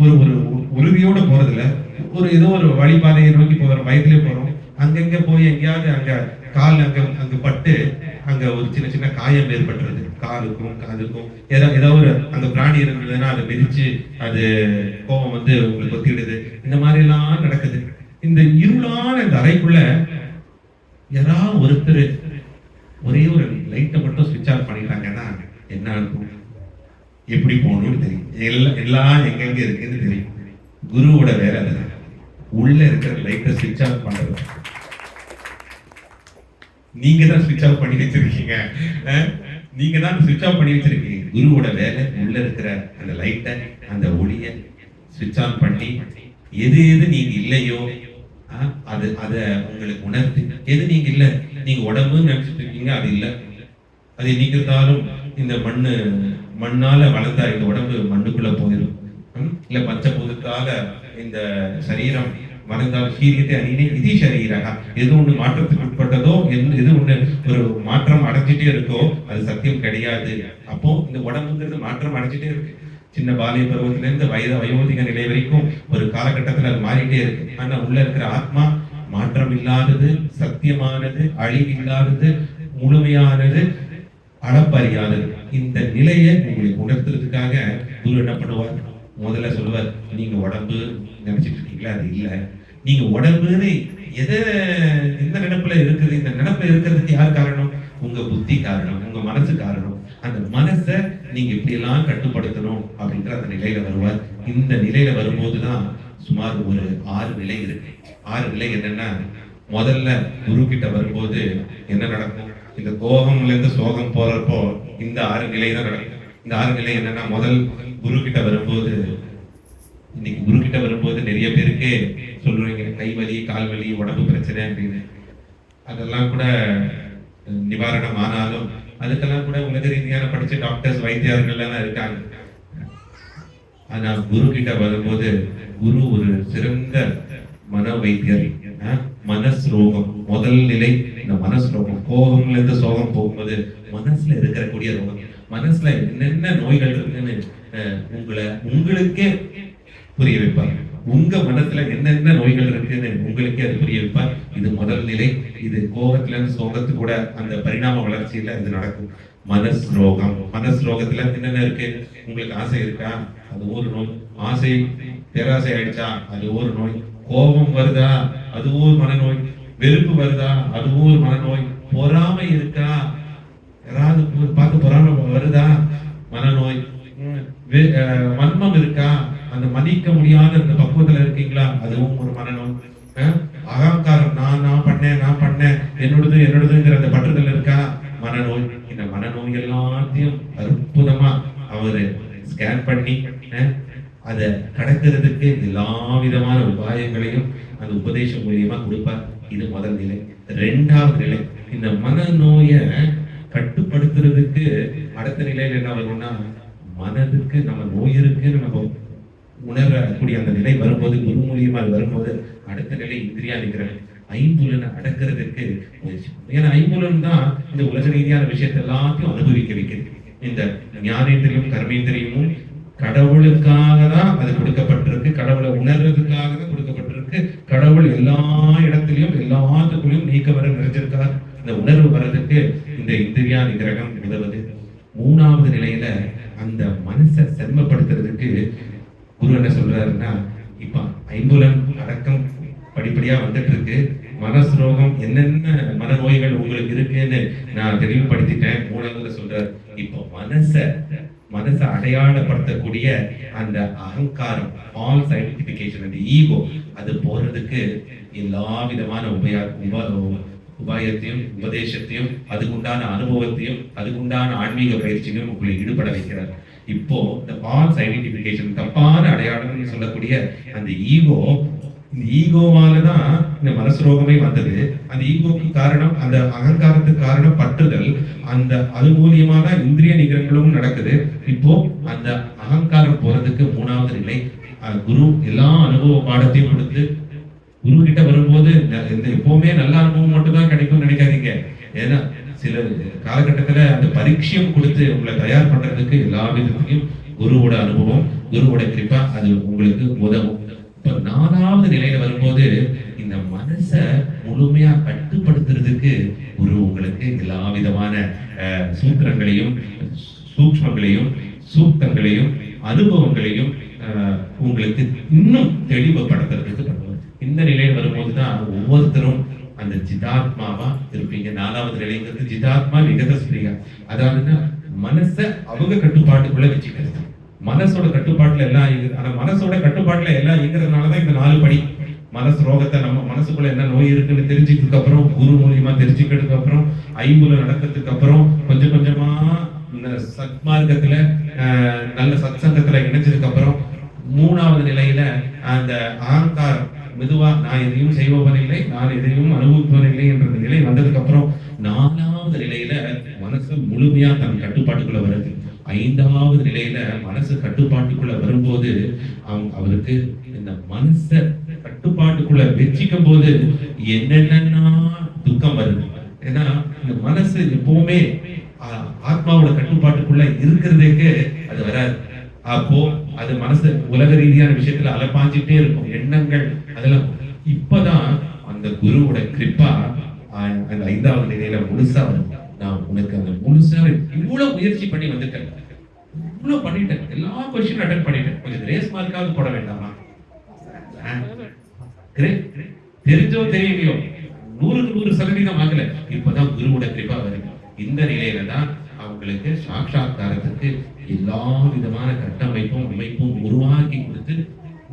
ஒரு ஒரு உறுதியோட போறதுல ஒரு ஏதோ ஒரு வழிபாதையை நோக்கி போறோம், பயத்திலே போறோம். அங்கங்க போய் எங்கேயாவது அங்க கால் அங்க பட்டு அங்க ஒரு சின்ன சின்ன காயம் ஏற்பட்டுறது, காலுக்கும் காதுக்கும். ஏதாவது ஒரு அந்த பிராணி இருந்ததுன்னா அதை மிதிச்சு அது கோபம் வந்து உங்களுக்கு ஒத்திடுது. இந்த மாதிரி எல்லாம் நடக்குது. இந்த இருளான இந்த அறைக்குள்ள யாராவது ஒருத்தர் ஒரே ஒரு லைட்டை மட்டும் ஸ்விட்ச் ஆஃப் பண்ணிட்டாங்கன்னா என்ன இருக்கும், எப்படி போகணும்னு தெரியும், எல்லாம் எங்கெங்க இருக்குன்னு தெரியும். குருவோட வேலை அதுதான், உள்ள இருக்கிற லைட்டை ஸ்விட்ச் ஆஃப் பண்றது. நீங்க தான் ஸ்விட்ச் ஆஃப் பண்ணி வச்சிருக்கீங்க, நீங்க தான் ஸ்விட்ச் ஆஃப் பண்ணி வச்சிருக்கீங்க. குருவோட வேலை உள்ள இருக்கிற அந்த லைட்டை, அந்த ஒளியை ஸ்விட்ச் ஆன் பண்ணி எது எது நீங்க இல்லையோ அது அதை உங்களுக்கு உணர்த்து. எது நீங்க இல்ல, நீங்க உடம்புன்னு நினைச்சிட்டு இருக்கீங்க, அது இல்லை. அது இன்னைக்கு இருந்தாலும் இந்த மண்ணால வளர்ந்தா இந்த உடம்பு மண்ணுக்குள்ள போயிடும். இல்ல பஞ்சபூதத்தால இந்த சரீரம் வளர்ந்தால் ஹீரியத்தை அணினே இது சரீரகா, எது ஒண்ணு மாற்றத்துக்கு உட்பட்டதோ, எது ஒண்ணு ஒரு மாற்றம் அடைஞ்சிட்டே இருக்கோ அது சத்தியம் கிடையாது. அப்போ இந்த உடம்புங்கிறது மாற்றம் அடைஞ்சிட்டே இருக்கு. சின்ன பாலிய பருவத்திலிருந்து வயோதிக நிலை வரைக்கும் ஒரு காலகட்டத்தில் அது மாறிட்டே இருக்கு. ஆனா உள்ள இருக்கிற ஆத்மா மாற்றம் இல்லாதது, சத்தியமானது, அழிவு இல்லாதது, முழுமையானது, அளப்பறியாதது. இந்த நிலையை உங்களுக்கு உணர்த்துறதுக்காக குரு என்ன பண்ணுவார், முதல்ல சொல்லுவார், நீங்க உடம்பு நினைச்சிட்டு இருக்கீங்களா, அது இல்லை. நீங்க உடம்புன்னு எந்த நினைப்புல இருக்குது, இந்த நினைப்புல இருக்கிறதுக்கு யார் காரணம், உங்க புத்தி காரணம், உங்க மனசு காரணம். அந்த மனசை நீங்க இப்படி எல்லாம் கட்டுப்படுத்தணும் அப்படின்ற அந்த நிலையில வருவார். இந்த நிலையில வரும்போதுதான் சுமார் ஒரு 6 நிலை இருக்கு. 6 நிலை என்னன்னா, முதல்ல குரு கிட்ட வரும்போது என்ன நடக்கும், இந்த கோபம்ல இருந்து சோகம் போறப்போ இந்த 6 நிலை தான் நடக்கும். இந்த 6 நிலை என்னன்னா, முதல் குரு கிட்ட வரும்போது, இன்னைக்கு குரு கிட்ட வரும்போது நிறைய பேருக்கு சொல்லுவீங்க கை வலி, கால் வலி, உடம்பு பிரச்சனை அப்படின்னு. அதெல்லாம் கூட நிவாரணம் ஆனாலும் அதுக்கெல்லாம் கூட உலக ரீதியான படிச்ச டாக்டர்ஸ், வைத்தியர்கள் எல்லாம் இருக்காங்க. ஆனா குரு கிட்ட வரும்போது குரு ஒரு சிறந்த மன வைத்தியர். மனஸ்ரோகம் முதல் நிலை, இந்த மனஸ்ரோகம். கோபம்ல இருந்து சோகம் போகும்போது மனசுல இருக்கக்கூடிய ரோகம், மனசுல என்னென்ன நோய்கள் இருக்குன்னு உங்களுக்கே புரிய வைப்பார். உங்க மனசுல என்னென்ன நோய்கள் இருக்குன்னு உங்களுக்கே அது புரிய வைப்பார். இது முதல் நிலை. இது கோபத்துல இருந்து சோகத்து கூட அந்த பரிணாம வளர்ச்சியில இது நடக்கும். மனஸ்ரோகம். மனஸ்ரோகத்துல என்னென்ன இருக்கு, உங்களுக்கு ஆசை இருக்கா, அது ஒரு நோய். ஆசை பேராசை ஆயிடுச்சா, அது ஒரு நோய். கோபம் வருதா, அது ஒரு மனநோய். வெறுப்பு வருதா, அது ஒரு மனநோய். பொறாமை இருக்கா, யாராவது பார்த்து பொறாமை வருதா, மனநோய். வன்மம் இருக்கா, அந்த மதிக்க முடியாத அந்த பக்குவத்துல இருக்கீங்களா, அதுவும் ஒரு மனநோய். அகங்காரம், நான் பண்ணேன் என்னோடதுங்கிற அந்த பற்றுதல் இருக்கா, மனநோய். இந்த மனநோய் எல்லாத்தையும் அற்புதமா அவரு ஸ்கேன் பண்ணி அதை கடக்கிறதுக்கு எல்லா விதமான உபாயங்களையும் அந்த உபதேசம் மூலியமா கொடுப்பார். இது முதல் நிலை. ரெண்டாவது நிலை, இந்த மனநோயை கட்டுப்படுத்துறதுக்கு அடுத்த நிலையில என்ன வரும்னா, மனதுக்கு நம்ம நோய் இருக்குன்னு நம்ம உணரக்கூடிய அந்த நிலை வரும்போது, குரு மூலியமா வரும்போது அடுத்த நிலை இந்திரியா நிகரம், ஐம்புலனை அடக்கிறதுக்கு முயற்சி. ஏன்னா ஐம்புலன் தான் இந்த உலக ரீதியான விஷயத்தை எல்லாத்தையும் அனுபவிக்க வைக்கிறது. இந்த ஞானேந்திரியம் கர்மேந்திரியமும் கடவுளுக்காக தான் அது கொடுக்கப்பட்டிருக்கு, கடவுளை உணர்றதுக்காக தான் கொடுக்கப்பட்டிருக்கு. கடவுள் எல்லா இடத்திலையும் எல்லாத்துக்குள்ளயும் நீக்க வர நிறைஞ்சிருக்கார். இந்த உணர்வு வர்றதுக்கு இந்த இந்திரியா நிகிரகம் உதவுது. மூணாவது நிலையில அந்த மனசை செம்மப்படுத்துறதுக்கு குரு என்ன சொல்றாருன்னா, இப்ப ஐம்புலன் அடக்கம் படிப்படியா வந்துட்டு இருக்கு. மனஸ்ரோகம் என்னென்ன மனநோய்கள் உங்களுக்கு இருக்குன்னு நான் தெளிவுபடுத்திட்டேன். மூணாவதுல சொல்றாரு, இப்போ மனசை அடையாளப்படுத்தக்கூடிய அந்த அகங்காரம், ஃபால்ஸ் ஐடென்டிஃபிகேஷன், அந்த ஈகோ, அது போறதுக்கு எல்லா விதமான உபாயத்தையும் உபதேசத்தையும் அதுக்குண்டான அனுபவத்தையும் அதுக்குண்டான ஆன்மீக பயிற்சியும் உங்களை ஈடுபட வைக்கிறார். இப்போ இந்த ஃபால்ஸ் ஐடென்டிஃபிகேஷன், தப்பான அடையாளம்னு சொல்லக்கூடிய அந்த இந்த ஈகோவாலதான் இந்த மனசுரோகமே வந்தது. அந்த ஈகோக்கு காரணம், அந்த அகங்காரத்துக்கு காரணம் பற்றுதல். அது மூலியமா தான் இந்திரிய நிகரங்களும் நடக்குது. இப்போ அந்த அகங்காரம் போறதுக்கு மூணாவது நிலை, குரு எல்லா அனுபவ பாடத்தையும் கொடுத்து, குரு கிட்ட வரும்போது இந்த எப்பவுமே நல்ல அனுபவம் மட்டும் தான் கிடைக்கும்னு நினைக்காதீங்க. ஏன்னா சில காலகட்டத்துல அந்த பரீட்சையும் கொடுத்து உங்களை தயார் பண்றதுக்கு எல்லா விதத்தையும் குருவோட அனுபவம், குருவோட கிருபா அது உங்களுக்கு உதவும். இப்ப நாலாவது நிலையில வரும்போது இந்த மனசை முழுமையா கட்டுப்படுத்துறதுக்கு குரு உங்களுக்கு எல்லா விதமான சூத்திரங்களையும் சூக்ஷ்மங்களையும் சூக்தங்களையும் அனுபவங்களையும் உங்களுக்கு இன்னும் தெளிவுபடுத்துறதுக்கு பண்ணுவார். இந்த நிலையில் வரும்போதுதான் ஒவ்வொருத்தரும் அந்த ஜிதாத்மாவா இருப்பீங்க. நாலாவது நிலைங்கிறது ஜிதாத்மா விகத ஸ்பிரியா, அதாவது மனசை அவங்க கட்டுப்பாட்டுக்குள்ள வச்சுக்கிறது. மனசோட கட்டுப்பாட்டுல எல்லாம், ஆனா மனசோட கட்டுப்பாட்டுல எல்லாம் இயங்குறதுனாலதான் இந்த 4 படி. மனசு ரோகத்தை நம்ம மனசுக்குள்ள என்ன நோய் இருக்குன்னு தெரிஞ்சுக்கிறதுக்கு அப்புறம், குரு மூலியமா தெரிஞ்சுக்கிறதுக்கு அப்புறம், ஐம்புல நடக்கிறதுக்கு அப்புறம், கொஞ்சம் கொஞ்சமா இந்த சத்மார்க்கத்துல நல்ல சத்சங்கத்துல இணைஞ்சதுக்கு அப்புறம், மூணாவது நிலையில அந்த அகங்காரம் மெதுவா நான் எதையும் செய்பவனில்லை, நான் எதையும் அனுபவிப்பவனில்லை என்ற நிலை வந்ததுக்கு அப்புறம், நாலாவது நிலையில மனசு முழுமையா தன் கட்டுப்பாட்டுக்குள்ள வருது. ஐந்தாவது நிலையில மனசு கட்டுப்பாட்டுக்குள்ள வரும்போது அவருக்கு இந்த மனச கட்டுப்பாட்டுக்குள்ள வச்சுக்கும் போது என்னென்னா துக்கம் வருது. ஏன்னா இந்த மனசு எப்பவுமே ஆத்மாவோட கட்டுப்பாட்டுக்குள்ள இருக்கிறதுக்கு அது வராது. அப்போ அது மனசு உலக ரீதியான விஷயத்துல அலப்பாஞ்சிட்டே இருக்கும், எண்ணங்கள் அதெல்லாம். இப்பதான் அந்த குருவோட கிருப்பா அந்த ஐந்தாவது நிலையில முழுசா வரும். நான் உனக்கு அந்த முழுசா இவ்வளவு முயற்சி பண்ணி வந்துட்டேன், இவ்வளவு பண்ணிட்டேன், எல்லா கொஸ்டின் அட்டெண்ட் பண்ணிட்டேன், கொஞ்சம் கிரேஸ் மார்க்காவது போட வேண்டாமா? தெரிஞ்சோ தெரியலையோ 100% ஆகல. இப்பதான் குருவோட கிருபா வருது. இந்த நிலையில தான் அவங்களுக்கு சாட்சாத்காரத்துக்கு எல்லா விதமான கட்டமைப்பும் அமைப்பும் உருவாக்கி கொடுத்து,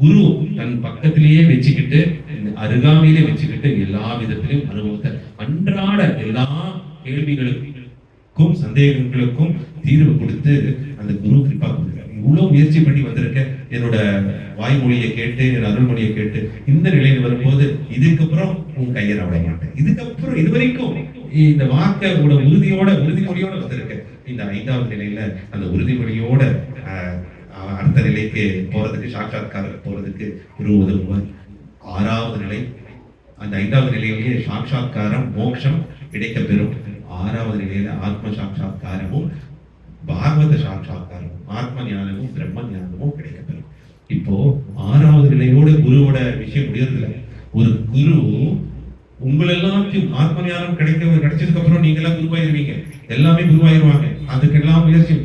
குரு தன் பக்கத்திலேயே வச்சுக்கிட்டு அருகாமையிலே வச்சுக்கிட்டு எல்லா விதத்திலையும் அனுபவத்தை அன்றாட எல்லா கேள்விகளுக்கும் சந்தேகங்களுக்கும் தீர்வு கொடுத்து அந்த குரு கிருபா கொடுக்குறாரு. இவ்வளவு முயற்சி பண்ணி வந்திருக்க, என்னோட வாய்மொழியை கேட்டு என் அருள்மொழியை கேட்டு இந்த நிலையில் வரும்போது இதுக்கப்புறம் உன் கையை நான் விட மாட்டேன். இதுக்கப்புறம் இது வரைக்கும் இந்த வாக்க உறுதிமொழியோட வந்திருக்க. இந்த ஐந்தாவது நிலையில அந்த உறுதிமொழியோட அடுத்த நிலைக்கு போறதுக்கு, சாட்சாத்காரம் போறதுக்கு குரு உதவுவார். ஆறாவது நிலை, அந்த ஐந்தாவது நிலையிலேயே சாட்சாத்காரம் மோட்சம் கிடைக்க பெறும். ஆறாவது நிலையில ஆத்ம சாட்சாத்காரமும் பாகவத சாட்சாத்காரமும் ஆத்ம ஞானமும் பிரம்ம ஞானமும் கிடைக்கப்பெறும். இப்போ ஆறாவது நிலையோட குருவோட விஷயம் முடியறதில்ல. ஒரு குரு உங்கள் எல்லாத்தையும் ஆத்ம ஞானம் கிடைச்சதுக்கு அப்புறம் நீங்க எல்லாம் குருவாயிருவீங்க, எல்லாமே குருவாயிருவாங்க. அதுக்கெல்லாம் முயற்சி.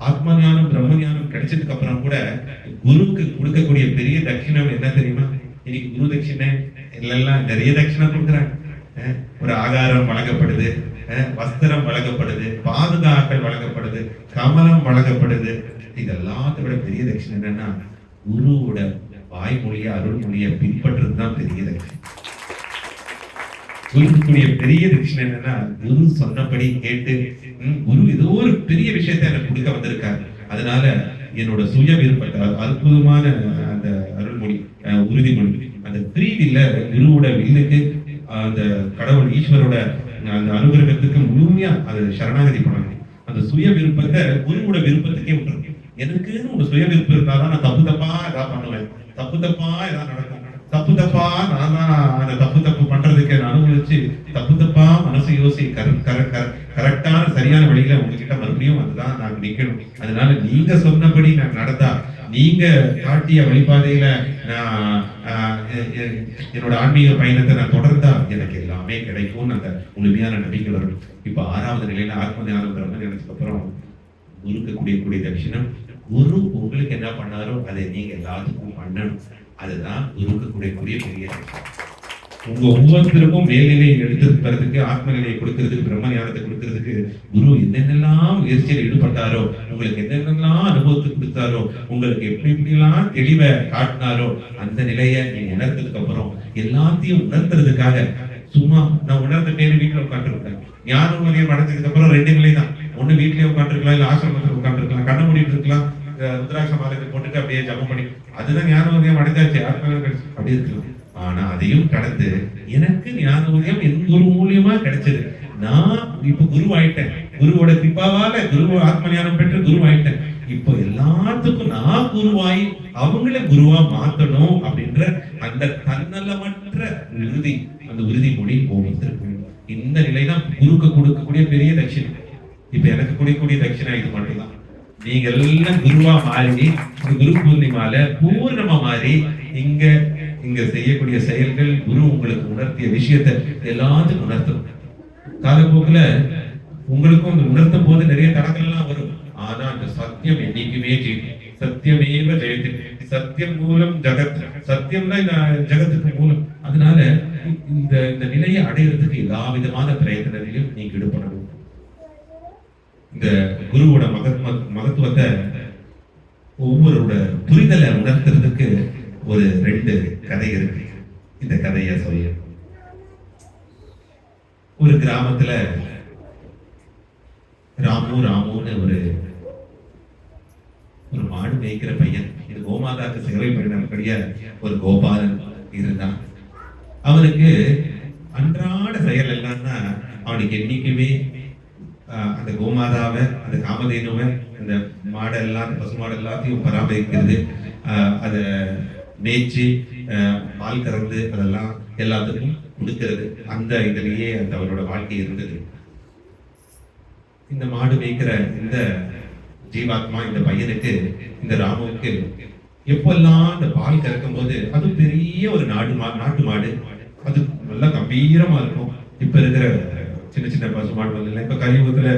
ஆத்ம ஞானம் பிரம்ம ஞானம் கிடைச்சதுக்கு அப்புறம் கூட குருக்கு கொடுக்கக்கூடிய பெரிய தட்சிணம் என்ன தெரியுமா? இன்னைக்கு குரு தட்சிணை எல்லாம் நிறைய தட்சிணை கொடுக்குறாங்க. ஒரு ஆகாரம் வழங்கப்படுது, வஸ்திரம் வழங்கப்படுது, பாதுகாக்கள் வழங்கப்படுது, கமலம் வழங்கப்படுது. இதெல்லாத்தை விட பெரிய தட்சிணை என்னன்னா குருவோட வாய்மொழிய அருள்மொழியை பின்பற்றுறது தான் பெரிய தட்சிணை. குருவுக்குரிய பெரிய தட்சிணை என்னன்னா, குரு சொன்னபடி கேட்டு குரு ஏதோ ஒரு பெரிய விஷயத்தை எனக்கு கொடுக்க வந்திருக்காரு. அதனால என்னோட சுய விருப்பத்தை அற்புதமான அந்த அருள்மொழி, உறுதிமொழி, அந்த பிரீதியில குருவோட வில்லுக்கு, அந்த கடவுள் ஈஸ்வரோட அந்த அனுகிரகத்துக்கு முழுமையா அது சரணாகதி பண்ணணும். அந்த சுய விருப்பத்தை குருவோட விருப்பத்துக்கே விட்டுரும். எனக்குன்னு ஒரு சுய விருப்பம் இருந்தாதான் நான் தப்பு தப்பா ஏதாவது பண்ணுவேன், தப்பு தப்பா ஏதாவது நடக்கும், தப்பு தப்பா நான் தான் அந்த தப்பு பண்றதுக்கு நான் அனுபவிச்சு தப்பு தப்பா மனசு யோசி கரெக்டான சரியான வழியில உங்ககிட்ட மறுபடியும் அதுதான் நான் நிக்கணும். அதனால நீங்க சொன்னபடி நான் நடந்தா, நீங்க காட்டிய வழிபாதையில நான் என்னோட ஆன்மீக பயணத்தை நான் தொடர்ந்தா எனக்கு எல்லாமே கிடைக்கும். அந்த முழுமையான நம்பிக்கை வரும். இப்ப 6வது நிலையில ஆத்ம ஞானம் பிரம்ம ஞானத்துக்கு அப்புறம் குருக்கு கூடிய தட்சிணம். குரு உங்களுக்கு என்ன பண்ணாரோ அதை நீங்க எல்லாத்துக்கும் பண்ணணும். அதுதான் குருக்கு கூடிய பெரிய உங்க ஒவ்வொருத்தருக்கும் மேல்நிலையை எடுத்து தரதுக்கு, ஆத்ம நிலையை கொடுக்கறதுக்கு, பிரம்ம ஞானத்தை கொடுக்கறதுக்கு குரு என்னென்னலாம் முயற்சியில் ஈடுபட்டாரோ, உங்களுக்கு என்னென்னலாம் அனுபவத்தை கொடுத்தாரோ, உங்களுக்கு எப்படி எப்படிலாம் தெளிவை காட்டினாரோ, அந்த நிலையை நீங்க உணர்ந்ததுக்கு அப்புறம் எல்லாத்தையும் உணர்த்துறதுக்காக சும்மா நான் உணர்ந்துட்டேன்னு வீட்டுல உட்காந்துருக்கேன். ஞானம் நிலையம் அடைஞ்சதுக்கு அப்புறம் 2 நிலை தான். ஒண்ணு வீட்லயே உட்காந்துருக்கலாம், இல்ல ஆசிரமத்தில் உட்காந்துருக்கலாம், கண்ண மூடிட்டு இருக்கலாம், ருத்ராட்ச மாலையை போட்டுட்டு அப்படியே ஜபம் பண்ணி அதுதான் ஞான உதயம் அடைஞ்சாச்சு, அப்படி இருக்கலாம். ஆனா அதையும் கடந்து எனக்கு ஞான உதயம் என் குரு மூலியமா கிடைச்சது. நான் இப்ப குருவாயிட்டேன், குருவோட கிருபாவால குரு ஆத்ம ஞானம் பெற்று குருவாயிட்டேன். இப்போ எல்லாத்துக்கும் நான் குருவாய் அவங்கள குருவா மாத்தணும் அப்படின்ற அந்த தன்னலமற்ற உறுதி, அந்த உறுதிமொழி ஒவ்வொருத்தருக்கும். இந்த நிலைதான் குருக்கு கொடுக்கக்கூடிய பெரிய தட்சிணை. இப்ப எனக்கு கொடுக்கக்கூடிய தட்சிணை இது மட்டும்தான். நீங்க எல்லாம் குருவா மாறி குரு பூர்ணிமால பூர்ணமா மாறி இங்க செய்யக்கூடிய செயல்கள் குரு உங்களுக்கு உணர்த்திய விஷயத்தை எல்லாத்துக்கும் உணர்த்தும். காலப்போக்குல உங்களுக்கும் அந்த உணர்த்தும் போது நிறைய தடங்கள் எல்லாம் வரும். ஆனா அந்த சத்தியம் என்னைக்குமே ஜெயிக்கும். சத்தியமேவ ஜெயதி. சத்தியம் மூலம் ஜகத். சத்தியம் தான் ஜகத்துக்கு மூலம். அதனால இந்த நிலையை அடையிறதுக்கு எல்லா விதமான பிரயத்தனத்திலையும் நீங்க ஈடுபடணும். இந்த குருவோட மகத்துவத்தை ஒவ்வொருவரோட புரிதலை உணர்த்துறதுக்கு ஒரு 2 கதை இருக்கு. இந்த கதைய சொல்ல, ஒரு கிராமத்துல ராமுன்னு ஒரு மாடு மேய்க்கிற பையன், இது கோமாதாக்கு சேவை பண்ணக்கூடிய ஒரு கோபாலன் இருந்தான். அவனுக்கு அன்றாட செயல் என்னன்னா, அவனுக்கு என்னைக்குமே அந்த கோமாதாவை, அந்த காமதேனுவை, அந்த மாடெல்லாம், பசு எல்லாத்தையும் பராமரிக்கிறது, அதை மேய்ச்சி பால் கறந்து அதெல்லாம் எல்லாத்துக்கும் கொடுக்கிறது, அந்த இதுலயே அந்த அவரோட வாழ்க்கை இருந்தது. இந்த மாடு மேய்க்கிற இந்த ஜீவாத்மா, இந்த பையனுக்கு, இந்த ராமுவுக்கு எப்பெல்லாம் அந்த பால் கறக்கும் போது, அது பெரிய ஒரு நாட்டு மாடு, அது நல்லா கம்பீரமா இருக்கும். இப்ப இருக்கிற சின்ன சின்ன பசுமாடு வந்து இப்ப கலியுகத்துல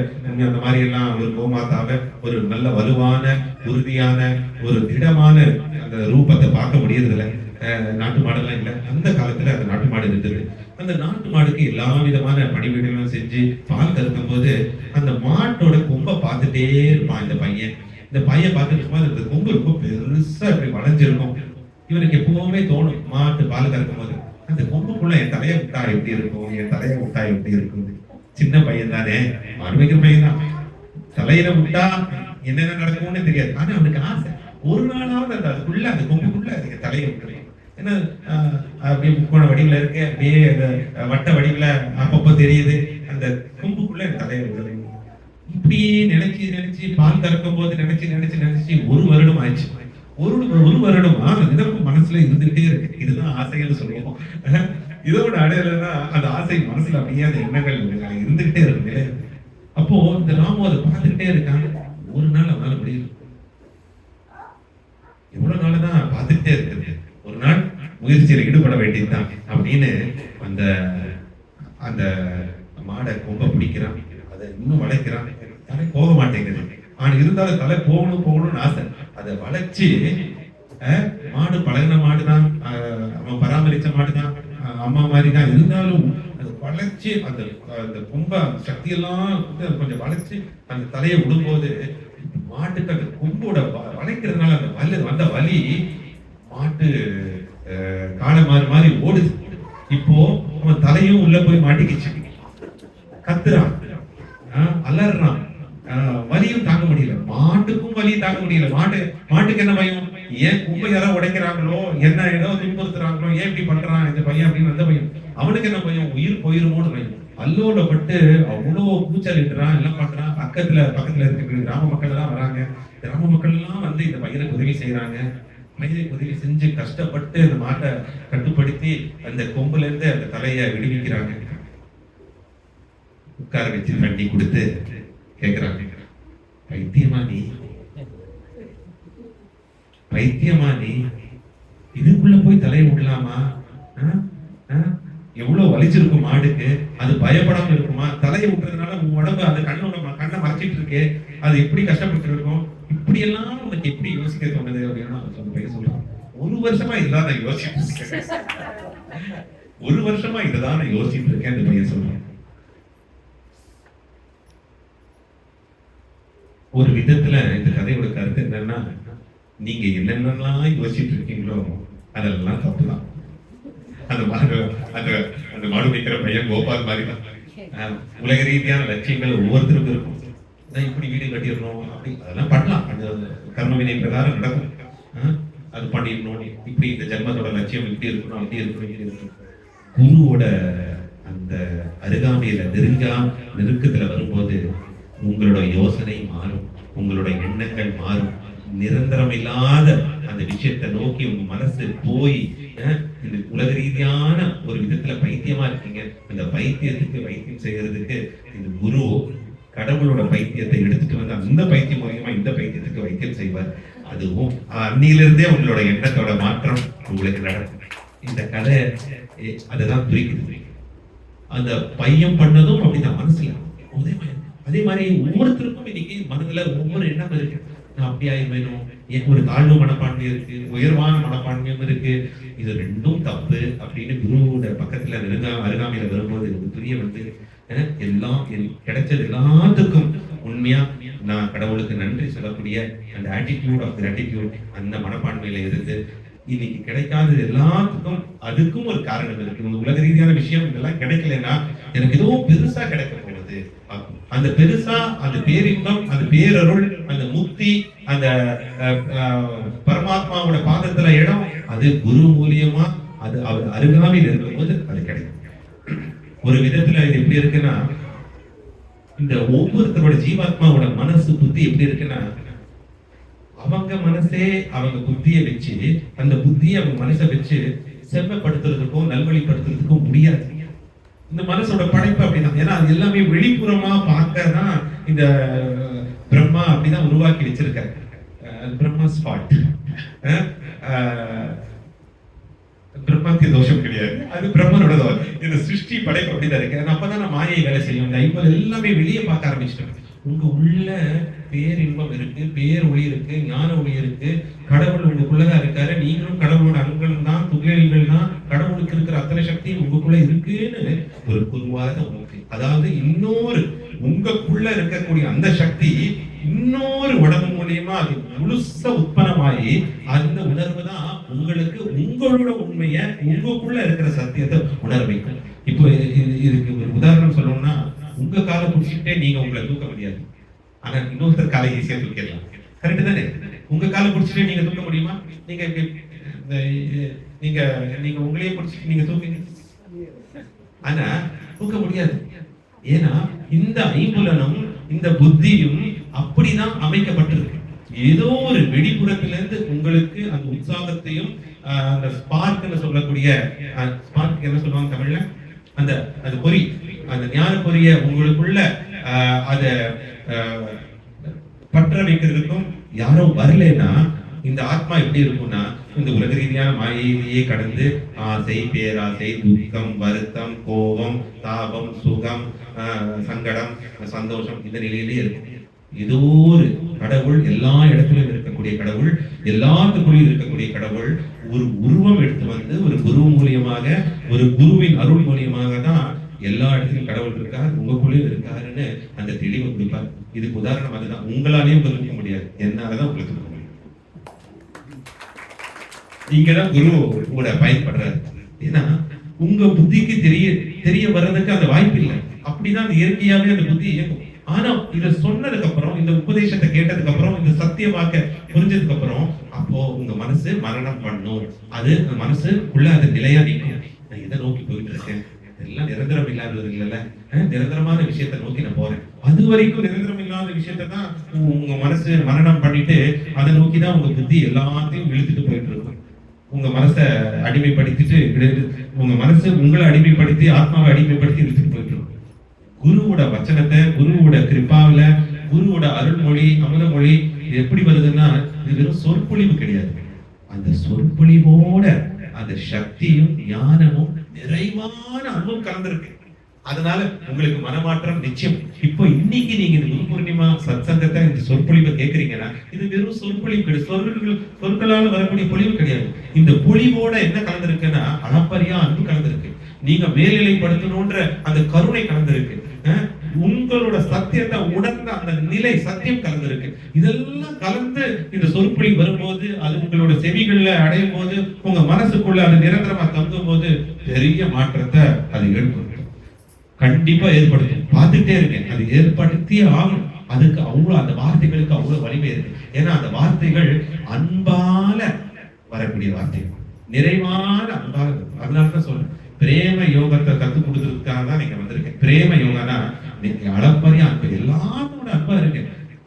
அந்த மாதிரி எல்லாம் ஒரு கோமாதாவை ஒரு நல்ல வலுவான, உறுதியான, ஒரு திடமான அந்த ரூபத்தை பார்க்க முடியறது இல்லை. நாட்டு மாடெல்லாம் இல்லை. அந்த காலத்துல அந்த நாட்டு மாடு இருந்தது. அந்த நாட்டு மாடுக்கு எல்லா விதமான பணிவிடைகளும் செஞ்சு பால் கறக்கும் போது அந்த மாட்டோட கொம்பை பார்த்துட்டே இருப்பான் இந்த பையன். இந்த பையன் பார்த்துட்டு இருக்கும்போது அந்த கொம்பு ரொம்ப பெருசா இப்படி வளைஞ்சிருக்கும். இவனுக்கு எப்பவுமே தோணும், மாட்டு பால் கறக்கும் போது அந்த கொம்புக்குள்ள என் தலையை விட்டா எப்படி இருக்கும், என் தலையை விட்டா எப்படி இருக்கும். சின்ன பையன் தானே, மாடுமைக்கிற பையன் தான், தலையில விட்டா என்னென்ன நடக்கும்னு தெரியாது. ஆனா அவனுக்கு ஆசை, ஒரு நாளாவது அந்த அதுக்குள்ள, அந்த கொம்புக்குள்ள அதுக்கு தலையை விட்டுருக்கும். ஏன்னா அப்படியே முக்கோண வடிவுல இருக்கு, அப்படியே அந்த வட்ட வடிவுல அப்பப்போ தெரியுது, அந்த கொம்புக்குள்ள என் தலையை விட்டுருக்கும். இப்படியே நினைச்சு பால் கறக்கும் போது நினைச்சு 1 வருடம் ஆயிடுச்சு. ஒரு வருடமா அந்த நினைப்பு மனசுல இருந்துகிட்டே இருக்கு. இதுதான் ஆசைன்னு சொல்லுவோம். இதோட அடையலன்னா அந்த ஆசை மனசுல அப்படியே அந்த எண்ணங்கள் இருந்துகிட்டே இருக்கு. அப்போ இந்த ராமு அதை பார்த்துக்கிட்டே இருக்காங்க. ஒரு நாள் அவனால முடியல. எவ்வளவு நாள்தான் பார்த்துக்கிட்டே இருக்குது. ஒரு நாள் முயற்சியில் ஈடுபட வேண்டியதுதான் அப்படின்னு அந்த அந்த மாடை கொம்ப பிடிக்கிறான், அதை இன்னும் வளைக்கிறான். தலை போக மாட்டேங்குது. ஆனா இருந்தாலும் தலை போகணும்னு ஆசை. அதை வளைச்சு, மாடு பழகின மாடுதான், அவன் பராமரிச்ச மாடுதான், அம்மா மாதிரி தான், இருந்தாலும் அதை வளைச்சு அந்த கொம்ப சக்தியெல்லாம் கொஞ்சம் வளைச்சு அந்த தலையை விடும்போது மாட்டுக்கு அந்த கொம்போட வளைக்கிறதுனால அந்த வந்த வலி மாட்டு காளை மாதிரி ஓடுது. இப்போ அவன் தலையும் உள்ள போய் மாட்டிக்கிச்சு. கத்துறான், அலறான், வலியும் தாங்க முடியல. மாட்டுக்கும் வலியும் தாங்க முடியல. மாட்டுக்கு என்ன பயம்? ஏன் கும்பை யாரோ உடைக்கிறாங்களோ, என்ன ஏதோ துன்புறுத்துறாங்களோ, ஏன் இப்படி பண்றான் இந்த பையன் அப்படின்னு அந்த பயம். அவனுக்கு என்ன பயம்? உயிர் போயிருமோன்னு பயம். அல்லோல பட்டு அவ்வளோ கூச்சலிட்டுறான், எல்லாம் பண்றான். பக்கத்துல இருக்கிற கிராம மக்கள் எல்லாம் வராங்க. கிராம மக்கள் எல்லாம் வந்து இந்த பையனுக்கு உதவி செய்யறாங்க. பையனுக்கு உதவி செஞ்சு கஷ்டப்பட்டு அந்த மாட்டை கட்டுப்படுத்தி அந்த கொம்புல இருந்து அந்த தலையை விடுவிக்கிறாங்க. உட்கார வச்சு தண்ணி கொடுத்து கேட்கிறாங்க, பைத்தியமா நீ? பைத்தியமா நீ? இதுக்குள்ள போய் தலையை விடலாமா? எவ்வளவு வலிச்சிருக்கும் மாடுக்கு, அது பயப்படாம இருக்குமா? தலையை விட்டுறதுனால உன் உடம்பு அந்த கண்ணை மறைச்சிட்டு இருக்கே, அது எப்படி கஷ்டப்பட்டு இருக்கும்? இப்படி எல்லாம் உனக்கு எப்படி யோசிக்க தோணுது அப்படின்னா அந்த பையன் சொல்றான், 1 வருஷமா இதுதான் நான் யோசிச்சுட்டு இருக்கேன். 1 வருஷமா இதுதான் நான் யோசிச்சுட்டு இருக்கேன். அந்த பையன் சொல்றான். ஒரு விதத்துல இந்த கதையோட கருத்து என்னன்னா, நீங்க என்னென்னலாம் யோசிச்சுட்டு இருக்கீங்களோ அதெல்லாம் தப்புதான். அந்த மாடு வைக்கிற பையன் கோபால் மாதிரி தான். உலக ரீதியான லட்சியங்கள் ஒவ்வொருத்தருக்கும் இருக்கும். இப்படி வீடு கட்டிடணும், அப்படி அதெல்லாம் பண்ணலாம். அந்த கர்ம வினை பிரகாரம் நடக்கும். அது பண்ணிடணும், இப்படி இந்த ஜென்மத்தோட லட்சியம் இப்படி இருக்கணும், அப்படி இருக்கணும். குருவோட அந்த அருகாமையில நெருக்கத்துல வரும்போது உங்களோட யோசனை மாறும், உங்களோட எண்ணங்கள் மாறும். நிரந்தரம் இல்லாத அந்த விஷயத்தை நோக்கி உங்க மனசு போய் இந்த உலக ரீதியான ஒரு விதத்துல பைத்தியமா இருக்கீங்க. அந்த பைத்தியத்துக்கு வைத்தியம் செய்யறதுக்கு இந்த குரு கடவுளோட பைத்தியத்தை எடுத்துட்டு வந்து அந்த பைத்தியம் மூலியமா இந்த பைத்தியத்துக்கு வைத்தியம் செய்வார். அதுவும் அன்னிலிருந்தே உங்களோட எண்ணத்தோட மாற்றம் உங்களுக்கு நடக்கும். இந்த கதை அதுதான் குறிக்குது. அந்த பையன் பண்ணதும் அப்படிதான் மனசுல அதே மாதிரி ஒவ்வொருத்தருக்கும் இன்னைக்கு மனதுல ஒவ்வொரு எண்ணம் இருக்கு. நான் அப்படி ஆயிடுவேணும், ஒரு தாழ்வு மனப்பான்மை இருக்கு, உயர்வான மனப்பான்மையும் இருக்கு. இது ரெண்டும் தப்பு அப்படின்னு குருவோட பக்கத்துல அருகாமையில வரும்போது புரிய வந்து எல்லாம் கிடைச்சது எல்லாத்துக்கும் உண்மையா நான் கடவுளுக்கு நன்றி சொல்லக்கூடிய அந்த ஆட்டிடியூட் ஆஃப் கிராட்டிடியூட், அந்த மனப்பான்மையில இருந்து இன்னைக்கு கிடைக்காதது எல்லாத்துக்கும் அதுக்கும் ஒரு காரணம் இருக்கு. இந்த உலக ரீதியான விஷயம் இதெல்லாம் கிடைக்கலன்னா எனக்கு ஏதோ பெருசா கிடைக்க போகுது. அந்த பெருசா அந்த பேரின்பம், அந்த பேரருள், அந்த முக்தி, அந்த பரமாத்மாவோட பாதத்துல இடம், அது குரு மூலியமா அது அவர் அருகாமையில் இருக்கும்போது அது கிடைக்கும். ஒரு விதத்துல இது எப்படி இருக்குன்னா, இந்த ஒவ்வொருத்தரோட ஜீவாத்மாவோட மனசு புத்தி எப்படி இருக்குன்னா, அவங்க மனசே அவங்க புத்தியை வச்சு அந்த புத்தியை அவங்க மனசை வச்சு செம்மைப்படுத்துறதுக்கும் நல்வழிப்படுத்துறதுக்கும் முடியாது. இந்த மனசோட படைப்பு அப்படிதான். ஏன்னா அது எல்லாமே வெளிப்புறமா பார்க்கதான் இந்த பிரம்மா அப்படிதான் உருவாக்கி வச்சிருக்காரு. பிரம்மா ஸ்பாட், பிரம்மத்திய தோஷம் கிடையாது, அது பிரம்மனோட தோஷம். இந்த சிருஷ்டி படைப்பு அப்படிதான் இருக்கு. அப்பதான் நான் மாயை வேலை செய்யும். இந்த ஐம்பது எல்லாமே வெளியே பார்க்க ஆரம்பிச்சிட்டேன். உங்க உள்ள பேரின்பம் இருக்கு, பேர் ஒளி இருக்கு, ஞான ஒளி இருக்கு. கடவுள் உங்களுக்குள்ளதான் இருக்காரு. நீங்களும் கடவுளோட அணுக்கள் தான், துகளிகள் தான். கடவுளுக்கு இருக்கிற அத்தனை சக்தி உங்களுக்குள்ள இருக்குன்னு ஒரு பொதுவாக உங்களுக்கு, அதாவது இன்னொரு உங்களுக்குள்ள இருக்கக்கூடிய அந்த சக்தி இன்னொரு உடம்பு மூலியமா அது முழுசா உற்பத்தமாயி அந்த உணர்வு தான் உங்களுக்கு உங்களோட உண்மையை, உங்களுக்குள்ள இருக்கிற சத்தியத்தை உணர வைக்கும். இப்போ இதுக்கு ஒரு உதாரணம் சொல்லணும்னா, உங்க காலை பிடிச்சிட்டே நீங்க உங்களை தூக்க முடியாது. ஆனா இன்னொருத்தர் காலை ஈஸியா தூக்கிடலாம். கரெக்ட் தானே? உங்க காலை பிடிச்சிட்டே நீங்க தூக்க முடியுமா? நீங்க நீங்க நீங்க உங்களையே பிடிச்சிட்டு நீங்க தூக்குங்க, ஆனா தூக்க முடியாது. ஏன்னா இந்த ஐம்புலனும் இந்த புத்தியும் அப்படிதான் அமைக்கப்பட்டிருக்கு. ஏதோ ஒரு வெளிப்புறத்திலிருந்து உங்களுக்கு அந்த உற்சாகத்தையும் அந்த ஸ்பார்க்னு சொல்லக்கூடிய ஸ்பார்க் என்ன சொல்லுவாங்க தமிழ்ல, அந்த அந்த பொறி, அந்த ஞான பொறிய உங்களுக்குள்ள அத பற்ற வைக்கிறதுக்கும் யாரோ வரலன்னா இந்த ஆத்மா எப்படி இருக்கும்னா, இந்த உலக ரீதியான மாயையிலேயே கடந்து ஆசை, பேராசை, துக்கம், வருத்தம், கோபம், தாபம், சுகம், சங்கடம், சந்தோஷம், இந்த நிலையிலே இருக்கும். ஏதோ ஒரு கடவுள், எல்லா இடத்திலும் இருக்கக்கூடிய கடவுள், எல்லாத்துக்குள்ளும் இருக்கக்கூடிய கடவுள் ஒரு உருவம் எடுத்து வந்து ஒரு குரு மூலியமாக, ஒரு குருவின் அருள் மூலியமாக தான் எல்லா இடத்துலயும் கடவுள் இருக்காரு, உங்களுக்குள்ளேயும் இருக்காருன்னு அந்த தெளிவை கொடுப்பார். இதுக்கு உதாரணம் அதுதான். உங்களாலேயும் தூக்க முடியாது, என்னாலதான் உங்களுக்கு தூக்க முடியும். நீங்கதான் குரு கூட பயன்படுறாரு. ஏன்னா உங்க புத்திக்கு தெரிய வர்றதுக்கு அந்த வாய்ப்பு இல்லை. அப்படிதான் அந்த இயற்கையாவே அந்த புத்தி இயங்கும். ஆனா இத சொன்னதுக்கு அப்புறம், இந்த உபதேசத்தை கேட்டதுக்கு அப்புறம், இந்த சத்திய வாக்க புரிஞ்சதுக்கு அப்புறம், அப்போ உங்க மனசு மரணம் பண்ணும். அது மனசுக்குள்ள அது நிலையா நிற்கும். நான் எதை நோக்கி போயிட்டு இருக்கேன், எல்லாம் நிரந்தரம் இல்லாதது இல்லைல்ல, நிரந்தரமான விஷயத்தை நோக்கி நான் போறேன். அது வரைக்கும் நிரந்தரம் இல்லாத விஷயத்தை தான் உங்க மனசு மரணம் பண்ணிட்டு அதை நோக்கிதான் உங்க புத்தி எல்லாத்தையும் இழுத்துட்டு போயிட்டு இருக்கும். உங்க மனசை அடிமைப்படுத்திட்டு, உங்க மனசு உங்களை அடிமைப்படுத்தி, ஆத்மாவை அடிமைப்படுத்தி இழுத்துட்டு போயிட்டு இருக்கும். குருவோட வச்சனத்தை, குருவோட கிருபாவில, குருவோட அருள்மொழி, அமுதமொழி எப்படி வருதுன்னா, இது வெறும் சொற்பொழிவு கிடையாது. அந்த சொற்பொழிவோட அந்த சக்தியும் ஞானமும் நிறைவான அன்பும் கலந்திருக்கு. அதனால உங்களுக்கு மனமாற்றம் நிச்சயம். இப்போ இன்னைக்கு நீங்க இந்த குரு பூர்ணிமா சத்சங்கத்தை, இந்த சொற்பொழிவை கேட்கறீங்கன்னா, இது வெறும் சொற்பொழிவு கிடையாது, சொற்களால வரக்கூடிய பொழிவு கிடையாது. இந்த பொழிவோட என்ன கலந்திருக்குன்னா, அளப்பரியா அன்பு கலந்திருக்கு. நீங்க மேல்நிலைப்படுத்தணும்ன்ற அந்த கருணை கலந்திருக்கு. உங்களோட சத்தியத்தை உணர்ந்த அந்த நிலை சத்தியம் கலந்திருக்கு. இதெல்லாம் கலந்து இந்த சொற்பொழி வரும்போது, அது உங்களோட செவிகள்ல அடையும் போது, உங்க மனசுக்குள்ள அது நிரந்தரமா தங்கும் போது பெரிய மாற்றத்தை அது ஏற்படுத்தும். கண்டிப்பா ஏற்படுத்தும். பார்த்துட்டே இருக்கேன், அது ஏற்படுத்தியே ஆகும். அதுக்கு அவ்வளவு, அந்த வார்த்தைகளுக்கு அவ்வளவு வலிமை இருக்கு. ஏன்னா அந்த வார்த்தைகள் அன்பால வரக்கூடிய வார்த்தைகள், நிறைவான அன்பால. அதனாலதான் சொல்றேன், பிரேம யோகத்தை கத்துக் கொடுக்கறதுக்காக தான் நீங்க வந்திருக்கேன். பிரேம யோகனா அளப்பரிய அன்பு, எல்லாத்தோட அன்பா இருக்கு.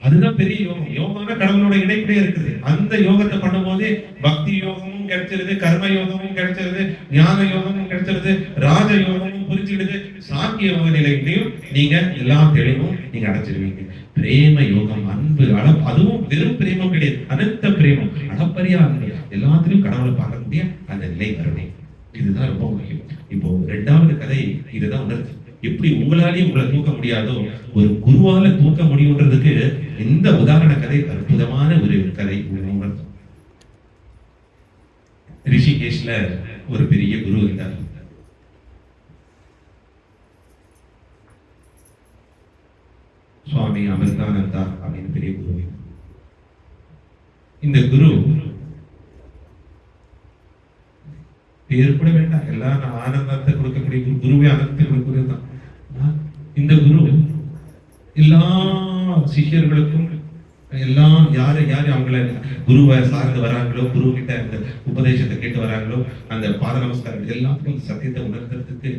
அதுதான் பெரிய யோகம். யோகம்னா கடவுளோட இணைப்பே இருக்குது. அந்த யோகத்தை பண்ணும் போதே பக்தி யோகமும் கிடைச்சிருது, கர்ம யோகமும் கிடைச்சிருது, ஞான யோகமும் கிடைச்சிருது, ராஜ யோகமும் புரிஞ்சுக்கிடுது. சாக்கிய யோக நிலையிலையும் நீங்க எல்லா தெளிவும் நீங்க அடைச்சிருவீங்க. பிரேம யோகம், அன்பு, அதுவும் வெறும் பிரேமம் கிடையாது, அனந்த பிரேமம், அளப்பரிய அன்பு. எல்லாத்திலும் கடவுளை பார்க்கக்கூடிய அந்த நிலை வரணும். இதுதான் ரொம்ப முக்கியம். இப்போ 2வது கதை இதுதான் உணர்த்து. எப்படி உங்களாலேயும் உங்களை தூக்க முடியாதோ, ஒரு குருவால தூக்க முடியும்ன்றதுக்கு இந்த உதாரண கதை அற்புதமான ஒரு கதை. உணர்த்தும். ரிஷிகேஷ்ல ஒரு பெரிய குரு இருந்தார். சுவாமி அமிர்தானந்தா அப்படின்னு பெரிய குரு. இந்த குரு பேர் கூட வேண்டாம், எல்லாரும் ஆனந்தத்தை கொடுக்கக்கூடிய குருவே ஆனந்தத்தை கொடுக்கக்கூடிய தான். இந்த குரு எல்லா சிஷ்யர்களுக்கும், எல்லாம் யாரு அவங்கள குருவை சார்ந்து வராங்களோ, குரு கிட்ட அந்த உபதேசத்தை கேட்டு வராங்களோ, அந்த பாத நமஸ்காரம் எல்லாத்துக்கும் சத்தியத்தை உணர்த்துறதுக்கு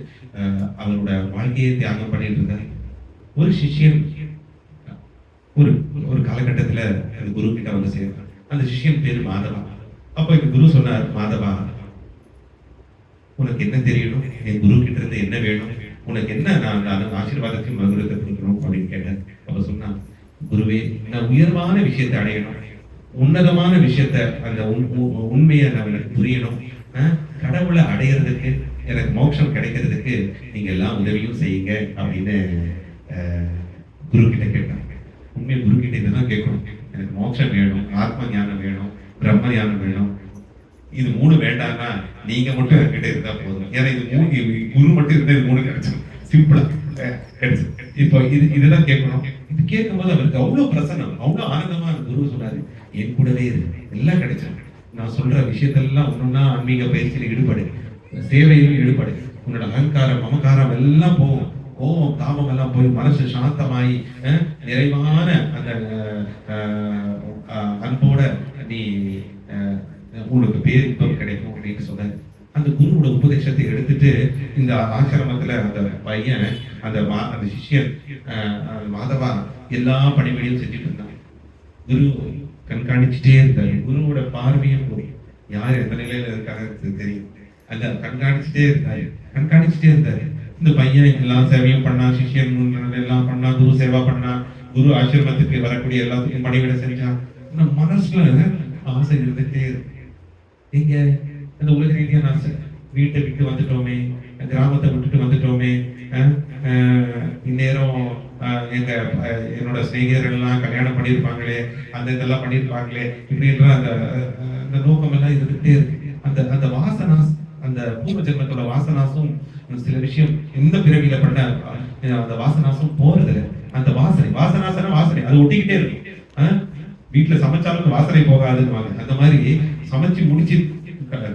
அவரோட வாழ்க்கையை தியாகம் பண்ணிட்டு இருந்தார். ஒரு சிஷ்யன் ஒரு காலகட்டத்துல அந்த குரு கிட்ட வந்து சேர்ந்தார். அந்த சிஷ்யன் பேரு மாதவா. அப்ப இந்த குரு சொன்னார், மாதவா, உனக்கு என்ன தெரியணும், என் குரு கிட்ட இருந்து என்ன வேணும், உனக்கு என்ன நான் ஆசீர்வாதத்தையும் மதுரத்தை கொடுக்கணும் அப்படின்னு கேட்டேன். அப்ப சொன்னா, குருவே, நான் உயர்வான விஷயத்தை அடையணும், உன்னதமான விஷயத்த, அந்த உண்மையை நான் எனக்கு புரியணும், கடவுளை அடையிறதுக்கு, எனக்கு மோட்சம் கிடைக்கிறதுக்கு நீங்க எல்லாம் உதவியும் செய்யுங்க அப்படின்னு குரு கிட்ட கேட்டாங்க. உண்மையை குரு கிட்ட இதுதான் கேட்கணும். எனக்கு மோட்சம் வேணும், ஆத்ம ஞானம் வேணும், பிரம்ம ஞானம் வேணும். இது 3 வேண்டாம்னா நீங்க மட்டும் என்கிட்ட இருந்தா போதும். ஏன்னா இது 3 குரு மட்டும் இருந்தா இது 3 கிடைச்சிடும், சிம்பிளா கிடைச்சு. இப்போ இதுதான் கேட்கணும். இது கேட்கும்போது அவருக்கு அவ்வளவு பிரசன்னம், அவ்வளவு ஆனந்தமா குரு சொன்னாரு, என் கூடவே இருக்கு, எல்லாம் கிடைச்சிடும். நான் சொல்ற விஷயத்தெல்லாம் ஒன்னொன்னா ஆன்மீக பயிற்சியில் ஈடுபடு, சேவையிலும் ஈடுபடு. உன்னோட அகங்காரம், மமகாரம் எல்லாம் போகும், கோபம், தாபம் எல்லாம் போய் மனசு சாந்தமாயி நிறைவான அந்த அன்போட நீ உனக்கு பேரின்பம் கிடைக்கும் அப்படின்னு சொன்னார். அந்த குருவோட உபதேசத்தை எடுத்துட்டு இந்த ஆசிரமத்துல அந்த பையன், அந்த சிஷ்யன் மாதவா எல்லா பணிபடியும் செஞ்சுட்டு இருந்தாங்க. குரு கண்காணிச்சுட்டே இருந்தாரு. குருவோட பார்வையும் போய் யார் எந்த நிலையில இருக்காங்க தெரியும். அந்த கண்காணிச்சுட்டே இருந்தாரு. இந்த பையன் எல்லாம் சேவையும் பண்ணா, சிஷ்யன் எல்லாம் பண்ணா, குரு சேவா பண்ணா, குரு ஆசிரமத்துக்கு வரக்கூடிய எல்லாத்துக்கும் பணிவிட செஞ்சான். மனசுல ஆசை இருந்துட்டே இருக்கு. எங்க அந்த உலக ரீதியான ஆசை, வீட்டை விட்டு வந்துட்டோமே, கிராமத்தை விட்டுட்டு வந்துட்டோமே, இந்நேரம் என்னோட சிநேகிதர்கள் எல்லாம் கல்யாணம் பண்ணியிருப்பாங்களே, அந்த இதெல்லாம் பண்ணியிருப்பாங்களே, இப்படின்ற அந்த நோக்கம் எல்லாம் இருந்துகிட்டே இருக்கு. அந்த வாசனாஸ், அந்த பூர்வ ஜென்மத்தோட வாசனாசும் சில விஷயம் இந்த பிறவியில பண்ண அந்த வாசனாசும் போறது. அந்த வாசனை அது ஒட்டிக்கிட்டே இருக்கும். வீட்டுல சமைச்சாலும் வாசனை போகாதுன்னு. அந்த மாதிரி சமைச்சு முடிச்சு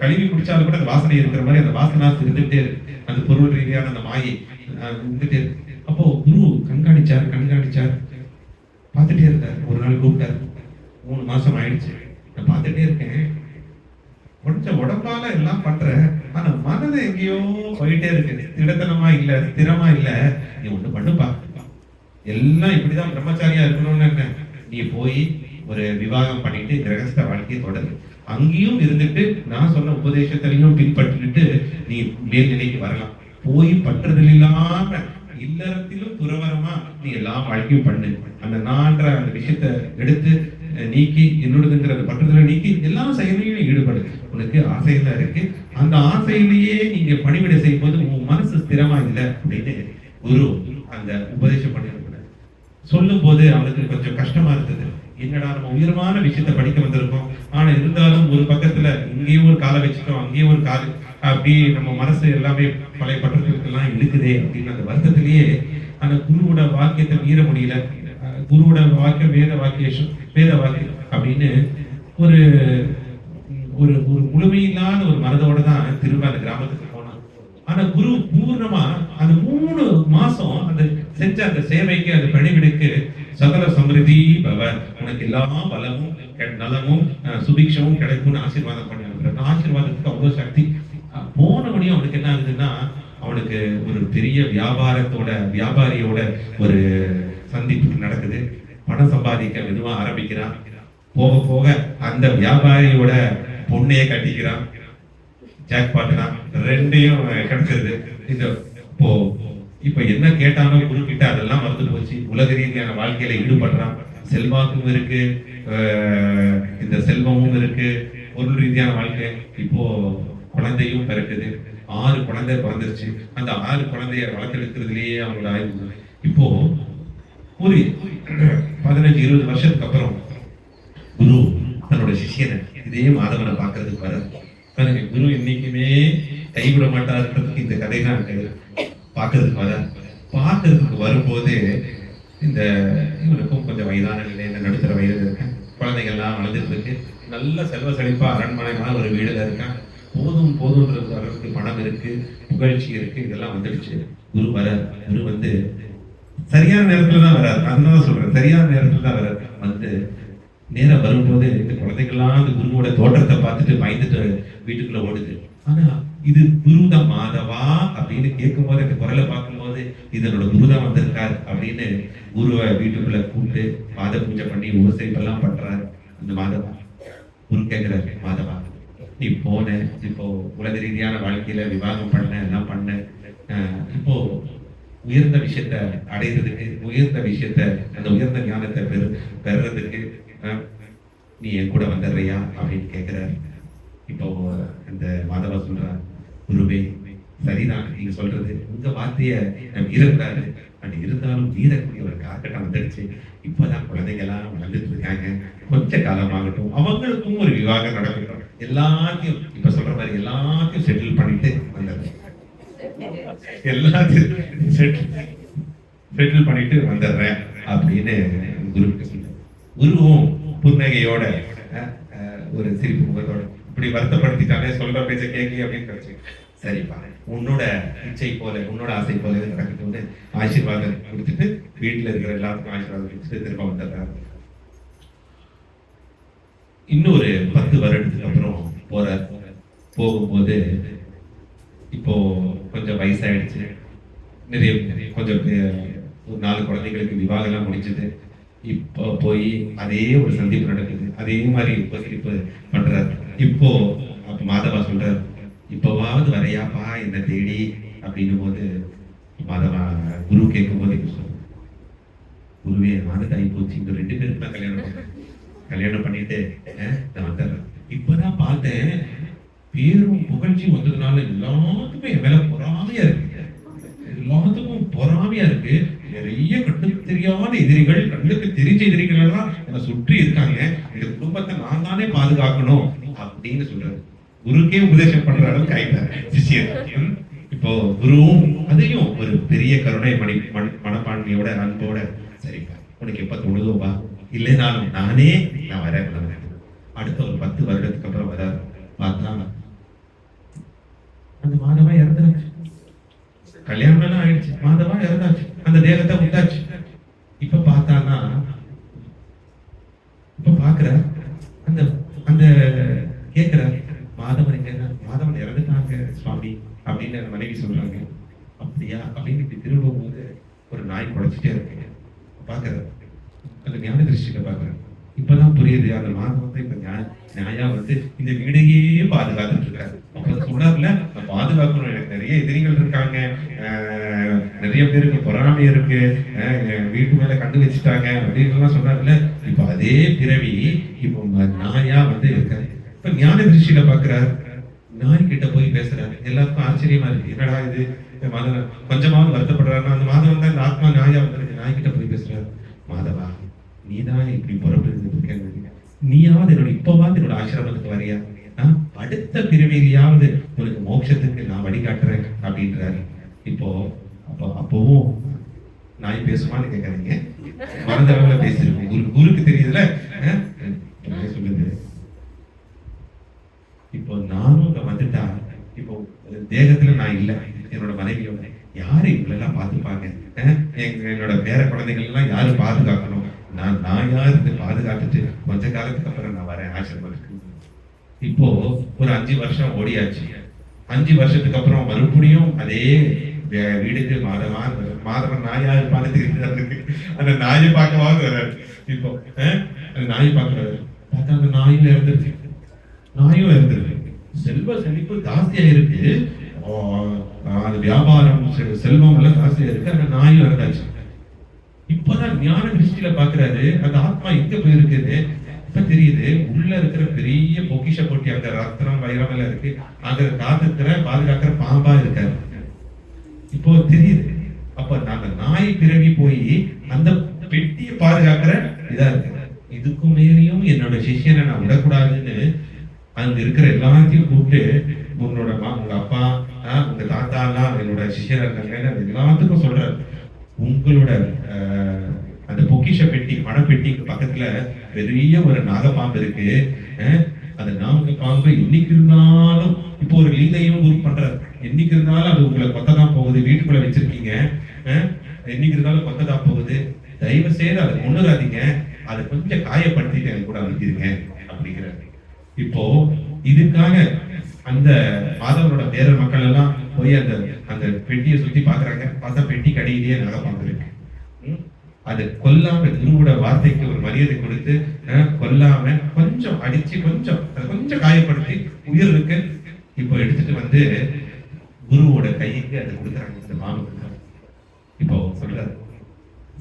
கழுவி குடிச்சாலும் கூட அந்த வாசனை இருக்கிற மாதிரி அந்த வாசனை இருந்துகிட்டே இருக்கு. அந்த பொருள் ரீதியான அந்த மாயை இருந்துட்டே இருக்கு. அப்போ குரு கண்காணிச்சார் பார்த்துட்டே இருந்தார். ஒரு நாள் கூப்பிட்டாரு. 3 மாசம் ஆயிடுச்சு, நான் பார்த்துட்டே இருக்கேன், கொஞ்சம் உடம்பால எல்லாம் பண்றேன், ஆனா மனது எங்கேயோ போயிட்டே இருக்கு, திடத்தனமா இல்ல, ஸ்திரமா இல்ல. நீ ஒண்ணு பண்ணுப்பா, எல்லாம் இப்படிதான் பிரம்மச்சாரியா இருக்கணும்னு என்ன, நீ போய் ஒரு விவாகம் பண்ணிட்டு கிரகஸ்த வாழ்க்கையை தொடரு. அங்கேயும் இருந்துட்டு நான் சொன்ன உபதேசத்திலையும் பின்பற்றிட்டு நீ மேல்நிலைக்கு வரலாம். போய் பற்றுதல் இல்லாம இல்லறத்திலும் துறவரமா நீ எல்லா வாழ்க்கையும் பண்ணு. அந்த நான்ற அந்த விஷயத்த எடுத்து நீக்கி, என்னோடதுங்கிற அந்த பற்றுதலை நீக்கி எல்லா செயலையும் ஈடுபடு. உனக்கு ஆசையில இருக்கு, அந்த ஆசையிலேயே நீங்க பணிவிடை செய்யும் போது உன் மனசு ஸ்திரமா இல்லை அப்படின்னு குரு அந்த உபதேசம் பண்ணிருக்க. சொல்லும் போது அவனுக்கு கொஞ்சம் கஷ்டமா இருந்தது. என்னடா நம்ம உயர்வான விஷயத்த படிக்க வந்திருக்கோம், ஆனா இருந்தாலும் ஒரு பக்கத்துல இங்கேயும் ஒரு காலை வச்சுட்டோம், அங்கேயும் ஒரு கால், அப்படி நம்ம மனசு எல்லாமே பழைய பட்டத்துக்கெல்லாம் இழுக்குதே அப்படின்னு அந்த வருத்தத்திலேயே அந்த குருவோட வாக்கியத்தை மீற முடியல. குருவோட வாக்கியம் வேத வாக்கியம் அப்படின்னு ஒரு ஒரு ஒரு முழுமையில்லாத ஒரு மனதோட தான் திரும்ப அந்த கிராமத்துக்கு போனான். ஆனா குரு பூர்ணமா அந்த 3 மாசம் அந்த செஞ்ச அந்த சேவைக்கு, அந்த பணிவிடைக்கு சகல சமிருதி பவ, உனக்கு எல்லா பலமும் நலமும் சுபிக்ஷமும் கிடைக்கும்னு ஆசீர்வாதம் பண்ணி அனுப்புறாரு. ஆசீர்வாதத்துக்கு அவ்வளவு சக்தி. போனவனையும் அவனுக்கு என்ன ஆகுதுன்னா, அவனுக்கு ஒரு பெரிய வியாபாரியோட ஒரு சந்திப்பு நடக்குது. பணம் சம்பாதிக்க மெதுவா ஆரம்பிக்கிறான். போக போக அந்த வியாபாரியோட பொண்ணைய கட்டிக்கிறான். ஜாக்பாட்னா ரெண்டையும் கிடைச்சிருது. இந்த இப்ப என்ன கேட்டானோ குரு கிட்ட அதெல்லாம் மறந்து போச்சு. உலக ரீதியான வாழ்க்கையில ஈடுபடுறான். செல்வாக்கும் இருக்கு, இந்த செல்வமும் இருக்கு, பொருள் ரீதியான வாழ்க்கை. இப்போ குழந்தையும் பிறக்குது. 6 குழந்தை பிறந்துருச்சு. அந்த 6 குழந்தைய வளர்த்தெடுக்கிறதுலயே அவங்களோட ஆய்வு. இப்போ ஒரு 15-20 வருஷத்துக்கு அப்புறம் குரு தன்னோட சிஷியனை இதே மாதவனை பார்க்கறதுக்கு வர. குரு என்னைக்குமே கைவிட மாட்டாருன்றதுக்கு இந்த கதை தான் பார்க்கறதுக்கு வரும்போது இந்த இவனுக்கும் கொஞ்சம் வயதான நிலையில, நடுத்தர வயதுல இருக்கேன், குழந்தைகள்லாம் வளர்ந்துட்டு இருக்கு, நல்ல செல்வ செழிப்பா அரண்மனைமான ஒரு வீடுல இருக்கேன், போதும்ன்றது அளவுக்கு பணம் இருக்கு, புகழ்ச்சி இருக்கு, இதெல்லாம் வந்துடுச்சு. குரு வந்து சரியான நேரத்துல தான் வராது. அதனால சொல்றேன், சரியான நேரத்துல தான் வராது. வந்து நேரம் வரும்போது இந்த குழந்தைகள்லாம் அந்த குருவோட தோற்றத்தை பார்த்துட்டு பயந்துட்டு வீட்டுக்குள்ள ஓடுது. ஆனா இது குருதான் மாதவா அப்படின்னு கேட்கும் போது, இந்த குரலை பார்க்கும்போது இதனோட குருதான் வந்திருக்காரு அப்படின்னு குருவை வீட்டுக்குள்ள கூப்பிட்டு பாத பூஜை பண்ணி உபசரிப்பெல்லாம் பண்றாரு. அந்த மாதவா குரு கேட்கிறாரு, மாதவா நீ போன, இப்போ உலக ரீதியான வாழ்க்கையில விவாகம் பண்ண, எல்லாம் பண்ண, இப்போ உயர்ந்த விஷயத்த அடைகிறதுக்கு, உயர்ந்த விஷயத்த, அந்த உயர்ந்த ஞானத்தை பெறுறதுக்கு நீ என் கூட வந்துடுறியா அப்படின்னு கேட்கிறாரு. இப்போ அந்த மாதவா சொல்றார், குருவே சரிதான் நீங்க சொல்றது, உங்க வார்த்தைய மீறக்கூடாது, அப்படி இருந்தாலும் மீறக்கூடிய ஒரு காலகட்டம் வந்துடுச்சு. இப்பதான் குழந்தைகள்லாம் வளர்ந்துட்டு இருக்காங்க, கொஞ்ச காலமாகட்டும், அவங்களுக்கும் ஒரு விவாகம் நடக்கட்டும், எல்லாத்தையும் இப்ப சொல்ற மாதிரி எல்லாத்தையும் செட்டில் பண்ணிட்டு வந்துடுறேன், எல்லாத்தையும் செட்டில் பண்ணிட்டு வந்துடுறேன் அப்படின்னு குருவுக்கு சொல்ற. குருவும் புன்னகையோட ஒரு சிரிப்பு முகத்தோட, இப்படி வருத்தப்படுத்திட்டானே, சொல்ற பேச்ச கேட்கி அப்படின்னு நினைச்சு, சரிப்பா உன்னோட இச்சை போல, உன்னோட ஆசை போல நடக்குது ஆசீர்வாதம் கொடுத்துட்டு வீட்டுல இருக்கிற எல்லாத்துக்கும் ஆசீர்வாதம் கொடுத்துட்டு திரும்ப வந்துடுறாரு. இன்னொரு 10 வருடத்துக்கு அப்புறம் போகும்போது இப்போ கொஞ்சம் வயசாயிடுச்சு, நிறைய கொஞ்சம் ஒரு 4 குழந்தைகளுக்கு விவாகம் எல்லாம் முடிஞ்சது. இப்போ போய் அதே ஒரு சந்திப்பு நடக்குது, அதே மாதிரி உபசரிப்பு பண்றாரு. இப்போ அப்ப மாதவா சொல்றாரு, இப்பவாவது வரையாப்பா என்ன தேடி அப்படின்னும் போது மாதவா குரு கேட்கும் போது குருவே நானுக்கு ஆகி போச்சு, இந்த 2 பேருக்கு தான் கல்யாணம் பண்ணிட்டு நான் வந்துடுறேன். இப்பதான் பார்த்தேன், பேரும் புகழ்ச்சியும் வந்ததுனால எல்லாத்துக்கும் என் மேல பொறாமையா இருக்கு, எல்லாத்துக்கும் பொறாமையா இருக்கு. நிறைய கண்ணுக்கு தெரியாத எதிரிகள், கண்ணுக்கு தெரிஞ்ச எதிரிகள் எல்லாம் என்னை சுற்றி இருக்காங்க, இந்த குடும்பத்தை நான் தானே பாதுகாக்கணும் அப்படின்னு சொல்றாரு. குருக்கே உபதேசம் பண்ற அளவுக்கு ஆயிட்டார் சிஷியர். இப்போ குருவும் அதையும் ஒரு பெரிய கருணை மனப்பான்மையோட, அன்போட, சரிப்பா உனக்கு எப்ப தோணுதோ வா, இல்லைனாலும் நான் வரேன். அடுத்த ஒரு 10 வருடத்துக்கு அப்புறம் வர பார்த்தா மாதவா இறந்தாச்சு, கல்யாணம் எல்லாம் ஆயிடுச்சு, மாதவா இறந்தாச்சு, அந்த தேகத்தை விட்டாச்சு. இப்ப பார்த்தானா, இப்ப பாக்குற அந்த அந்த கேக்குற மாதவன் எங்க, மாதவன் இறந்துட்டாங்க சுவாமி அப்படின்னு மனைவி சொல்றாங்க. அப்படியா அப்படின்னு இப்படி திரும்பும் போது ஒரு நாய் குறைச்சிட்டே இருக்கு. பாக்குற அந்த ஞான திருஷ்டியில பாக்குறேன். இப்பதான் புரியுது, அந்த மாதம் வந்து இப்ப நியாயா வந்து இந்த வீடையே பாதுகாத்துட்டு இருக்காரு. அப்ப சொன்னார்ல, பாதுகாக்கணும், எனக்கு நிறைய எதிரிகள் இருக்காங்க, நிறைய பேருக்கு பொறாமை இருக்கு, வீட்டு மேல கண்டு வச்சுட்டாங்க அப்படின்னு எல்லாம் சொன்னார்ல. இப்ப அதே பிறவி இப்ப நாயா வந்து இருக்காரு. இப்ப ஞான திருஷ்டியில பாக்குறாரு, நாய் கிட்ட போய் பேசுறாரு. எல்லாருக்கும் ஆச்சரியமா இருக்கு, என்னடா இது மாதவன் கொஞ்சமாவது வருத்தப்படுறாருன்னா, அந்த மாதவன் தான் இந்த ஆத்மா நாயா வந்து நாய் கிட்ட போய் பேசுறாரு. மாதவா, நீதான் இப்படி புறப்பட்டு, நீயாவது என்னோட இப்பவாவது என்னோட ஆசிரமத்துக்கு வரையா, அடுத்த பிறவியாவது உனக்கு மோட்சத்துக்கு நான் வழிகாட்டுறேன் அப்படின்றாரு. இப்போ அப்பவும் நாய் பேசுமான்னு கேட்காதீங்க, மனதளவுல பேசிருக்கோம். குருக்கு தெரியுதுல சொல்லுது. இப்போ நானும் இங்க வந்துட்டா, இப்போ தேகத்துல நான் இல்லை, என்னோட மனைவியோட யாரு இவங்களெல்லாம் பார்த்துப்பாங்க, என்னோட பேர குழந்தைகள் எல்லாம் யாரு பாதுகாக்கணும், நான் யாருக்கு பாதுகாத்துட்டு கொஞ்ச காலத்துக்கு அப்புறம் நான் வரேன் ஆசிரமத்துக்கு. இப்போ ஒரு 5 வருஷம் ஓடியாச்சு. 5 வருஷத்துக்கு அப்புறம் மறுபடியும் அதே வீடுக்கு மாதவன் நாயா இருப்பான்னு தெரியுது. அந்த நாயை பார்க்கவாது வர்றாரு. இப்போ அந்த நாயை பார்க்கறாரு, பார்த்தா அந்த நாயும் இறந்துருக்கு, நாயும் இறந்துருக்கு. செல்வ செழிப்பு ஜாஸ்தியா இருக்கு, அது வியாபாரம் செல்வம் எல்லாம் ஜாஸ்தியா இருக்கு, அந்த நாயும் இறந்தாச்சு. இப்பதான் ஞான திருஷ்டியில பாக்குறாரு, அந்த ஆத்மா எங்க போயிருக்குது. இப்ப தெரியுது, உள்ள இருக்கிற பெரிய பொக்கிஷ போட்டி, அங்க ரத்னம் வைரம் எல்லாம் இருக்கு, அங்க காத்துக்கிற பாதுகாக்கிற பாம்பா இருக்காரு. இப்போ தெரியுது. அப்ப அந்த நாய் பிறவி போய் அந்த பெட்டியை பாதுகாக்கிற இதா இருக்கு. இதுக்கும் மேலேயும் என்னோட சிஷியனை நான் விடக்கூடாதுன்னு அங்க இருக்கிற எல்லாத்தையும் கூப்பிட்டு, உன்னோட உங்க அப்பா உங்க தாத்தா எல்லாம் என்னோட சிஷியர் இருக்காங்க எல்லாத்துக்கும் சொல்றாரு, உங்களோட அந்த பொக்கிஷ பெட்டி பணப்பெட்டிக்கு பக்கத்துல பெரிய ஒரு நாகப்பாம்பு இருக்கு, அந்த நாகப்பாம்பு என்னைக்கு இருந்தாலும், இப்போ ஒரு லீலையும் குரு பண்றாரு, என்னைக்கு இருந்தாலும் அது உங்களை கொத்ததான் போகுது, வீட்டுக்குள்ள வச்சிருக்கீங்க, என்னைக்கு இருந்தாலும் கொத்ததான் போகுது, தயவு செய்து அதை கொண்டுறாதீங்க, அதை கொஞ்சம் காயப்படுத்திட்டு எனக்கு கூட அனுப்பிடுங்க அப்படிங்கிறாரு. இப்போ இதுக்காக அந்த மாதவனோட பேர மக்கள் எல்லாம் போய் அந்த அந்த பெட்டியை சுத்தி பாக்குறாங்க. பார்த்தா பெட்டி கடையிலேயே நாகப்பாம்பு இருக்கு. அது கொல்லாம, குருவோட வார்த்தைக்கு ஒரு மரியாதை கொடுத்து கொல்லாம கொஞ்சம் அடிச்சு கொஞ்சம் காயப்படுத்தி உயிர் இருக்கு. இப்போ எடுத்துட்டு வந்து குருவோட கைக்கு அதை கொடுக்குறாங்க. இந்த மாமன் இப்போ சொல்றாரு,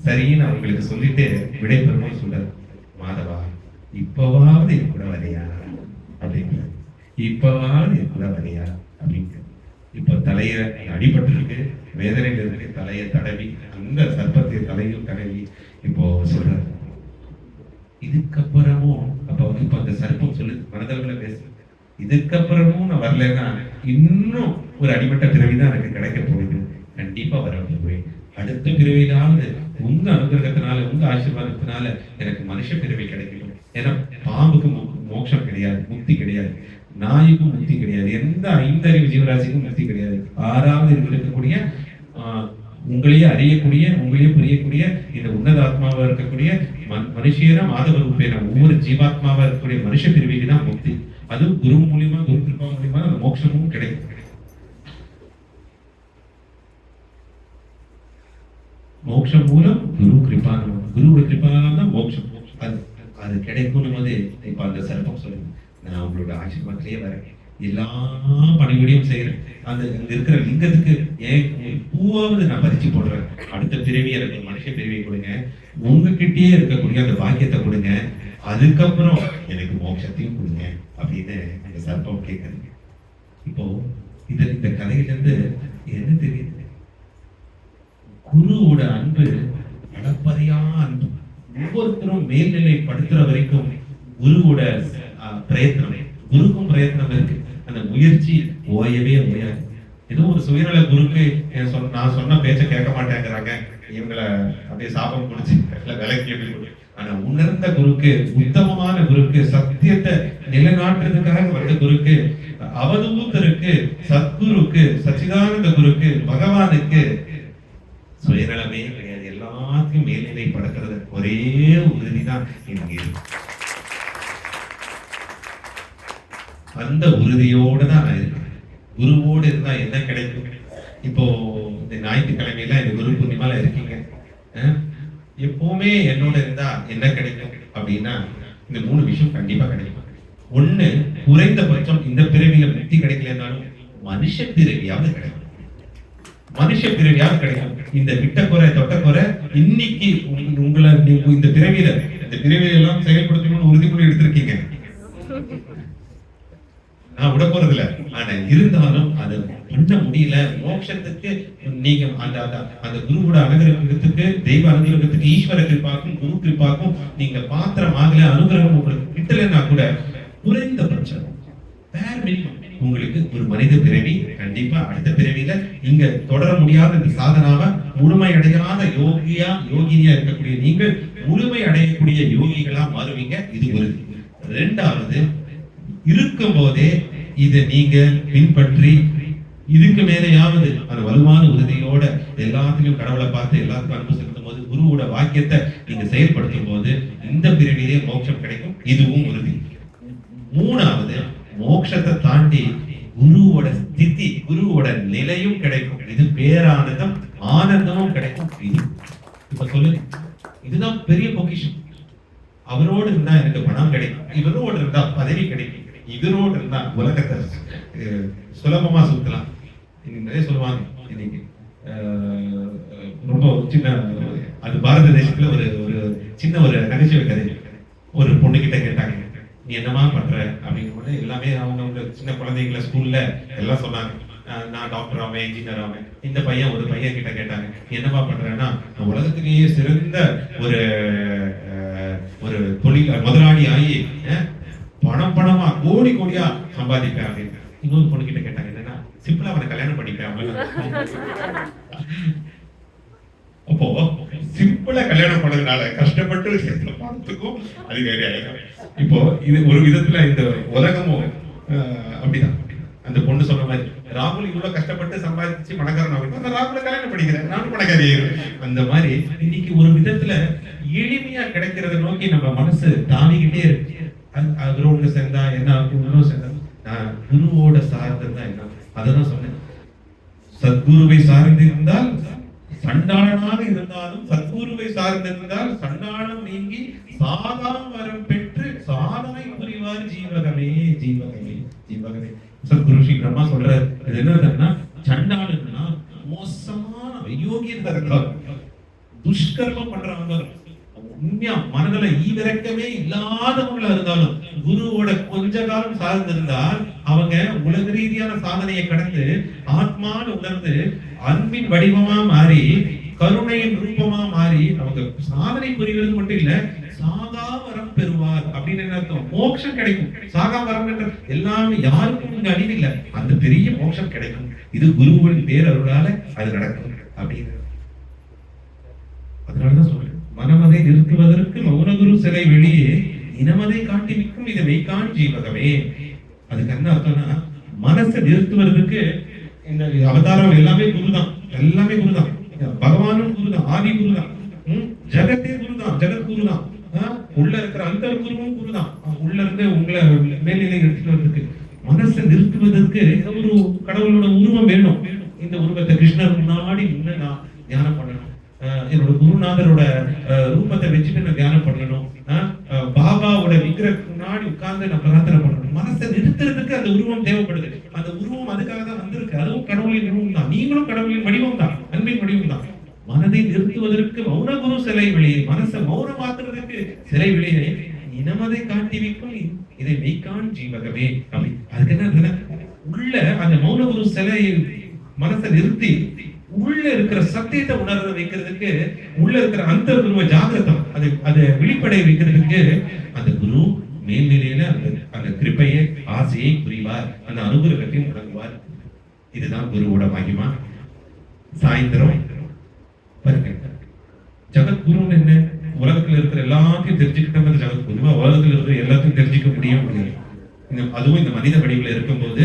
சரின்னு அவங்களுக்கு சொல்லிட்டு விடைபெறும் சொல்றாரு, மாதவா இப்பவாவது என் கூட வரையா அப்படிங்கிற, இப்பவாவது என் கூட வரையா அப்படிங்கிற. இப்போ தலைய அடிபட்டு இருக்கு, வேதனையில இருக்கு, தலையை தடவி அந்த சர்ப்பத்தை தலையும் தடவி இப்போ சொல்றாரு, இதுக்கப்புறமும் இப்ப அந்த சர்ப்பம் சொல்லு மனதளவுல பேசு, இதுக்கப்புறமும் நான் வரலன்னா இன்னும் ஒரு அடிபட்ட பிறவிதான் எனக்கு கிடைக்க போகுது, கண்டிப்பா வர போய் அடுத்த பிறவிலாவது உங்க அனுகிரகத்தினால உங்க ஆசீர்வாதத்தினால எனக்கு மனுஷ பிறவி கிடைக்கும். ஏன்னா பாம்புக்கு மோட்சம் கிடையாது, முக்தி கிடையாது, நாய்க்கும் முக்தி கிடையாது, எந்த 5 அறிவு ஜீவராசிக்கும் முக்தி கிடையாது. 6வது இருக்கக்கூடிய உங்களையே அறியக்கூடிய, உங்களையே புரியக்கூடிய இந்த உன்னத ஆத்மாவா இருக்கக்கூடிய மனுஷியனா மாதவ ரூபேன ஒவ்வொரு ஜீவாத்மாவா இருக்கக்கூடிய மனுஷ பிரிவிக்கு தான் முக்தி. அது குரு மூலியமா, குரு கிருபா மூலியமா அந்த மோட்சமும் கிடைக்கும். மோட்சம் மூலம் குரு கிருபானம், குருவோட கிருபானால தான் மோட்சம். அது கிடைக்கும் போது இப்ப அந்த சர்ப்பம் சொல்லுங்க, நான் உங்களோட ஆசீர்வாதத்திலேயே வரேன், எல்லா பணிகளையும் செய்யறேன், அந்த இங்க இருக்கிற லிங்கத்துக்கு ஏன் பூவாவது நான் பறிச்சு போடுறேன், அடுத்த பிறவி எனக்கு மனுஷ பிறவியை கொடுங்க, உங்ககிட்டயே இருக்கக்கூடிய அந்த பாக்கியத்தை கொடுங்க, அதுக்கப்புறம் எனக்கு மோட்சத்தையும் கொடுங்க அப்படின்னு அந்த சர்ப்பம் கேட்குது. இப்போ இந்த கதையில இருந்து என்ன தெரியுது, குருவோட அன்பு அளப்பறையா அன்பு. ஒவ்வொருத்தரும் மேல்நிலைப்படுத்துற வரைக்கும் குருவோட பிரயத்னம், குருக்கும் பிரயத்னம் இருக்கு, அந்த முயற்சி ஓயவே ஓயாது. ஏதோ ஒரு சுயநல குருக்கு நான் சொன்ன பேச்ச கேட்க மாட்டேங்கிறாங்க, இவங்களை அப்படியே சாபம் குடிச்சு விலைக்கு எப்படி. ஆனா உணர்ந்த குருக்கு, உத்தமமான குருக்கு, சத்தியத்தை நிலைநாட்டுறதுக்காக வந்த குருக்கு அவதூதருக்கு, சத்குருக்கு, சச்சிதானந்த குருக்கு, பகவானுக்கு சுயநலமே கிடையாது. எல்லாத்தையும் மேல்நிலை படுத்துறது ஒரே உறுதிதான் இங்க இருக்கு. அந்த உறுதியோட தான் நான் இருக்கேன். குருவோடு இருந்தா என்ன கிடைக்கும்? இப்போ இந்த ஞாயிற்றுக்கிழமையில இந்த குரு பூர்ணிமால இருக்கீங்க. எப்பவுமே என்னோட இருந்தா என்ன கிடைக்கும் அப்படின்னா இந்த 3 விஷயம் கண்டிப்பா கிடைக்கும். ஒண்ணு, குறைந்தபட்சம் இந்த பிறவியில முக்தி கிடைக்கலனாலும் மனுஷ பிறவியாவது கிடைக்கும். மனுஷ பிறவியாவது கிடைக்கும். இந்த விட்டக்குறை தொட்டக்குறை இன்னைக்கு உங்களை இந்த பிறவியில எல்லாம் செயல்படுத்தணும்னு உறுதிமொழி எடுத்திருக்கீங்க. நான் விட போறதில்ல. ஆனா இருந்தாலும் அது பண்ண முடியல. மோட்சத்துக்கு நீங்க அந்த குருவோட அனுகிரகத்துக்கு, தெய்வ அனுகிரகத்துக்கு, ஈஸ்வர கிருபாக்கும், குரு கிருபாக்கும் நீங்க பாத்திரம் ஆகல, அனுகிரகம் உங்களுக்கு கிட்டலன்னா கூட குறைந்தபட்சம் உங்களுக்கு ஒரு மனித பிறவி கண்டிப்பா அடுத்த பிறவியில இங்க தொடர முடியாத இந்த சாதனாவ முழுமை அடையாத யோகினியா இருக்கக்கூடிய நீங்கள் முழுமை அடையக்கூடிய யோகிகளா மாறுவீங்க. இது ஒரு. இரண்டாவது, இருக்கும் போதே இதை நீங்க பின்பற்றி இதுக்கு மேலேயாவது அந்த வலுவான உறுதியோட எல்லாத்தையும் கடவுளை பார்த்து எல்லாத்துக்கும் அன்பு செலுத்தும் போது, குருவோட வாக்கியத்தை நீங்க செயல்படுத்தும் போது இந்த பிறவிலே மோட்சம் கிடைக்கும். இதுவும் உறுதி. மூணாவது, மோட்சத்தை தாண்டி குருவோட ஸ்திதி, குருவோட நிலையும் கிடைக்கும். இது பேரானந்தம், ஆனந்தமும் கிடைக்கும். இது இப்ப சொல்லுங்க, இதுதான் பெரிய பொக்கிஷம். அவரோடு இருந்தா எனக்கு பணம் கிடைக்கும், இவரோடு இருந்தா பதவி கிடைக்கும், இவரோடு இருந்தா உலகத்தை சுலபமா சுத்தலாம். நிறைய சொல்லுவாங்க. இன்னைக்கு ரொம்ப சின்ன, அது பாரத தேசத்துல ஒரு சின்ன ஒரு நகைச்சுவை கதை. ஒரு பொண்ணு கிட்ட கேட்டாங்க, நீ என்னமா பண்ற அப்படின்னு. எல்லாமே அவங்க சின்ன குழந்தைங்கள ஸ்கூல்ல எல்லாம் சொன்னாங்க, நான் டாக்டர் ஆவேன், இன்ஜினியர் ஆவேன். இந்த பையன் ஒரு பையன் கிட்ட கேட்டாங்க, நீ என்னமா பண்றேன்னா உலகத்திலேயே சிறந்த ஒரு தொழில் முதலாளி ஆகி பணமா கோடியா சம்பாதிப்பேன் அப்படின்னு. இன்னொரு பொண்ணு கிட்ட கேட்டாங்க, என்னன்னா சிம்பிளா அவனை கல்யாணம் பண்ணிப்பேன். அப்போ சிம்பிளா கல்யாணம் பண்ணதுனால கஷ்டப்பட்டு பணத்துக்கும் அதிகாரி ஆயிடும். இப்போ இது ஒரு விதத்துல இந்த உலகமும் அப்படிதான். அந்த பொண்ணு சொன்ன மாதிரி, ராகுல் இவ்வளவு கஷ்டப்பட்டு சம்பாதிச்சு பணக்காரன் ஆகணும், அந்த ராகுல கல்யாணம் பண்ணிக்கிறேன், நானும் பணக்காரி ஆயிடுவேன். அந்த மாதிரி இன்னைக்கு ஒரு விதத்துல எளிமையா கிடைக்கிறத நோக்கி நம்ம மனசு தாவிக்கிட்டே இருக்கு. அதுல ஒண்ணு சேர்ந்தா என்ன ஆகும், இன்னும் சேர்ந்தா நான் குருவோட சார்ந்தா என்ன, அதான் சொன்னேன். சத்குருவை சார்ந்திருந்தால் சண்டாளனாக இருந்தாலும், சத்குருவை சார்ந்திருந்தால் சண்டாளம் நீங்கி சாதா வரம் பெற்று சாதனை புரிவார் ஜீவகமே ஜீவகமே ஜீவகமே. சத்குரு ஸ்ரீ பிரம்மா சொல்றாரு, இது என்னன்னா சண்டாளன்னா மோசமான அயோக்கியர்கள், துஷ்கர்மம் பண்றவங்க, உண்மையா மனதுல ஈவிரக்கமே இல்லாதவங்களா இருந்தாலும் குருவோட கொஞ்ச காலம் சார்ந்திருந்தால் அவங்க உலக ரீதியான சாதனையை கடந்து ஆத்மான்னு உணர்ந்து அன்பின் வடிவமா மாறி கருணையின் ரூபமா மாறி அவங்க சாதனை புரிவது மட்டும் இல்ல, சாகா வரம் பெறுவார் அப்படின்னு என்ன அர்த்தம்? மோட்சம் கிடைக்கும். சாகா வரம் என்ற எல்லாமே யாருக்கும் இங்க அழிவில்லை, அந்த பெரிய மோட்சம் கிடைக்கும். இது குருவின் பேரருளால அது நடக்கும் அப்படின்னு. அதனாலதான் சொல்றேன், மனமதை நிறுத்துவதற்கு மௌனகுரு சிலை வெளியே இனமதை காட்டி நிற்கும் இதை மெய்கான் ஜீவகமே. அதுக்கு என்ன அர்த்தம்னா, மனசை நிறுத்துவதற்கு இந்த அவதாரம் எல்லாமே குருதான், எல்லாமே குருதான். பகவானும் குருதான், ஆதி குருதான், ஜெகத்தே குருதான், ஜெகத் குருதான். உள்ள இருக்கிற அந்த குருவும் குருதான். உள்ள இருந்து உங்களை மேல்நிலை எடுத்துட்டு வர்றதுக்கு, மனசை நிறுத்துவதற்கு ஒரு கடவுளோட உருவம் வேணும். இந்த உருவத்தை கிருஷ்ணர் முன்னாடி நான் தியானம் பண்ணணும், என்னோட குருநாதரோட ரூபத்தை வச்சுட்டு நான் தியானம் பண்ணணும், பாபாவோட விக்கிரகத்துக்கு முன்னாடி உட்கார்ந்து நான் பிரார்த்தனை பண்ணணும். மனசை நிறுத்துறதுக்கு அந்த உருவம் தேவைப்படுது. அந்த உருவம் அதுக்காக தான் வந்திருக்கு. அதுவும் கடவுளின் உருவம் தான், நீங்களும் கடவுளின் வடிவம் தான், அன்பின் வடிவம் தான். மனதை நிறுத்துவதற்கு மௌன குரு சிலை வெளியே, மனசை மௌனமாக்குறதுக்கு சிலை வெளியே இனமதை காட்டி வைக்கும் இதை மெய்கான் ஜீவகமே அப்படி. அதுக்கு என்ன, உள்ள அந்த மௌன குரு சிலை மனசை நிறுத்தி உள்ள இருக்கிற சத்தியத்தை உணர்ற வைக்கிறதுக்கு, உள்ள இருக்கிற அந்த குருவை ஜாகிரதம் அதை வெளிப்படைய வைக்கிறதுக்கு அந்த குரு மேல்நிலையில அந்த கிருப்பையை ஆசையை புரிவார், அந்த அனுகிரகத்தையும் உணர்வார். இதுதான் குருவோட மகிமா. சாயந்தரம் பாருங்க, ஜகத்குருன்னு என்ன? உலகத்துல இருக்கிற எல்லாத்தையும் தெரிஞ்சுக்கிட்டோம். ஜகத்குருவா உலகத்துல இருக்கிற எல்லாத்தையும் தெரிஞ்சுக்க முடியும். அதுவும் இந்த மனித வடிவில் இருக்கும்போது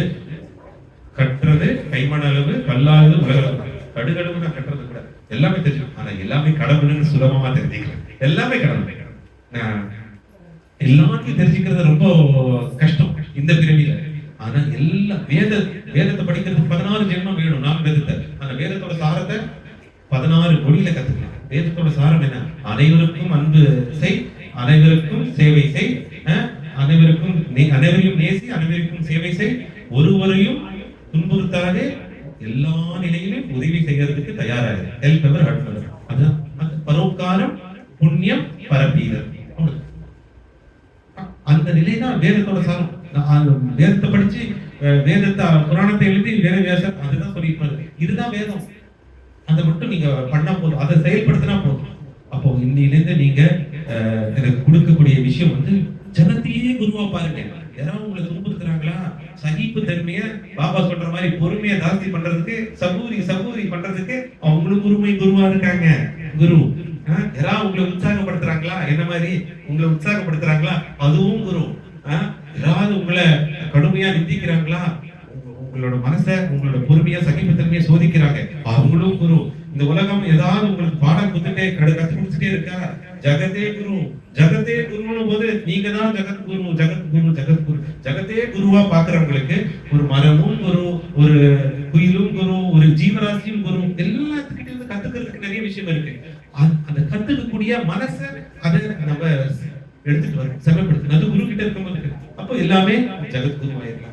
கட்டுறது கைமண அளவு, கல்லாதது உலகளவு. கடுகளவு நான் கட்டுறது கூட எல்லாமே தெரியும். ஆனா எல்லாமே கடவுள்னு சுலபமா தெரிஞ்சுக்கிறேன். எல்லாமே கடவுள். எல்லாத்தையும் தெரிஞ்சுக்கிறது ரொம்ப கஷ்டம் இந்த பிறவியில. ஆனா எல்லாம் வேதத்தை படிக்கிறதுக்கு 16 ஜென்மம் வேணும். நான் வேதத்தை அந்த வேதத்தோட சாரத்தை 16 மொழியில கத்துக்கலாம். வேதத்தோட சாரம் என்ன? அனைவருக்கும் அன்பு செய், அனைவருக்கும் சேவை செய், அனைவரையும் நேசி, அனைவருக்கும் சேவை செய், ஒருவரையும் துன்புறுத்தாதே, எல்லா நிலையிலும் உதவி செய்யறதுக்கு தயாராக ஹெல்ப் எவர் ஹெல்ப் எவர். அதுதான் பரோக்காரம், புண்ணியம், பரப்பீதம். அந்த நிலைதான் வேதத்தோட சாரம். வேதத்தை படிச்சு வேதத்தை புராணத்தை எழுதி வேதவியாசர் அதுதான் சொல்லியிருப்பாரு. இதுதான் வேதம். அதை மட்டும் நீங்க பண்ணா போதும், அதை செயல்படுத்தினா போதும். அப்போ இன்னிலிருந்து நீங்க எனக்கு கொடுக்கக்கூடிய விஷயம் வந்து ஜனத்தையே குருவா பாருங்க. யாராவது உங்களை துன்புறுத்துறாங்களா, சகிப்பு தன்மைய பாபா சொல்ற மாதிரி பொறுமையை ஜாஸ்தி பண்றதுக்கு, சபூரி பண்றதுக்கு அவங்களும் குருவா இருக்காங்க. குரு யாராவது உங்களை உற்சாகப்படுத்துறாங்களா, என்ன மாதிரி உங்களை உற்சாகப்படுத்துறாங்களா, அதுவும் குரு. யாராவது உங்களை கடுமையா நிந்திக்கிறாங்களா, உங்களோட மனசை, உங்களோட பொறுமையா சகிப்புத்தன்மையை சோதிக்கிறாங்க, அவங்களும் குரு. இந்த உலகம் ஏதாவது உங்களுக்கு பாடம் கொடுத்துட்டே கத்து கொடுத்துட்டே இருக்கா, ஜகதே குரு. ஜகத்தே குருன்னு போது நீங்க தான் ஜகத்தே குருவா பாக்குறவங்களுக்கு ஒரு மரமும் குரு, ஒரு குயிலும் குரு, ஒரு ஜீவராசியும் குரு. எல்லாத்துக்கிட்ட இருந்து கத்துக்கிறதுக்கு நிறைய விஷயம் இருக்கு. அந்த கத்துக்கக்கூடிய மனசை அதை நம்ம எடுத்துட்டு வரோம், செமப்படுத்தணும். அது குரு கிட்ட இருக்கும்போது அப்போ எல்லாமே ஜகத்குருவாயிடலாம்.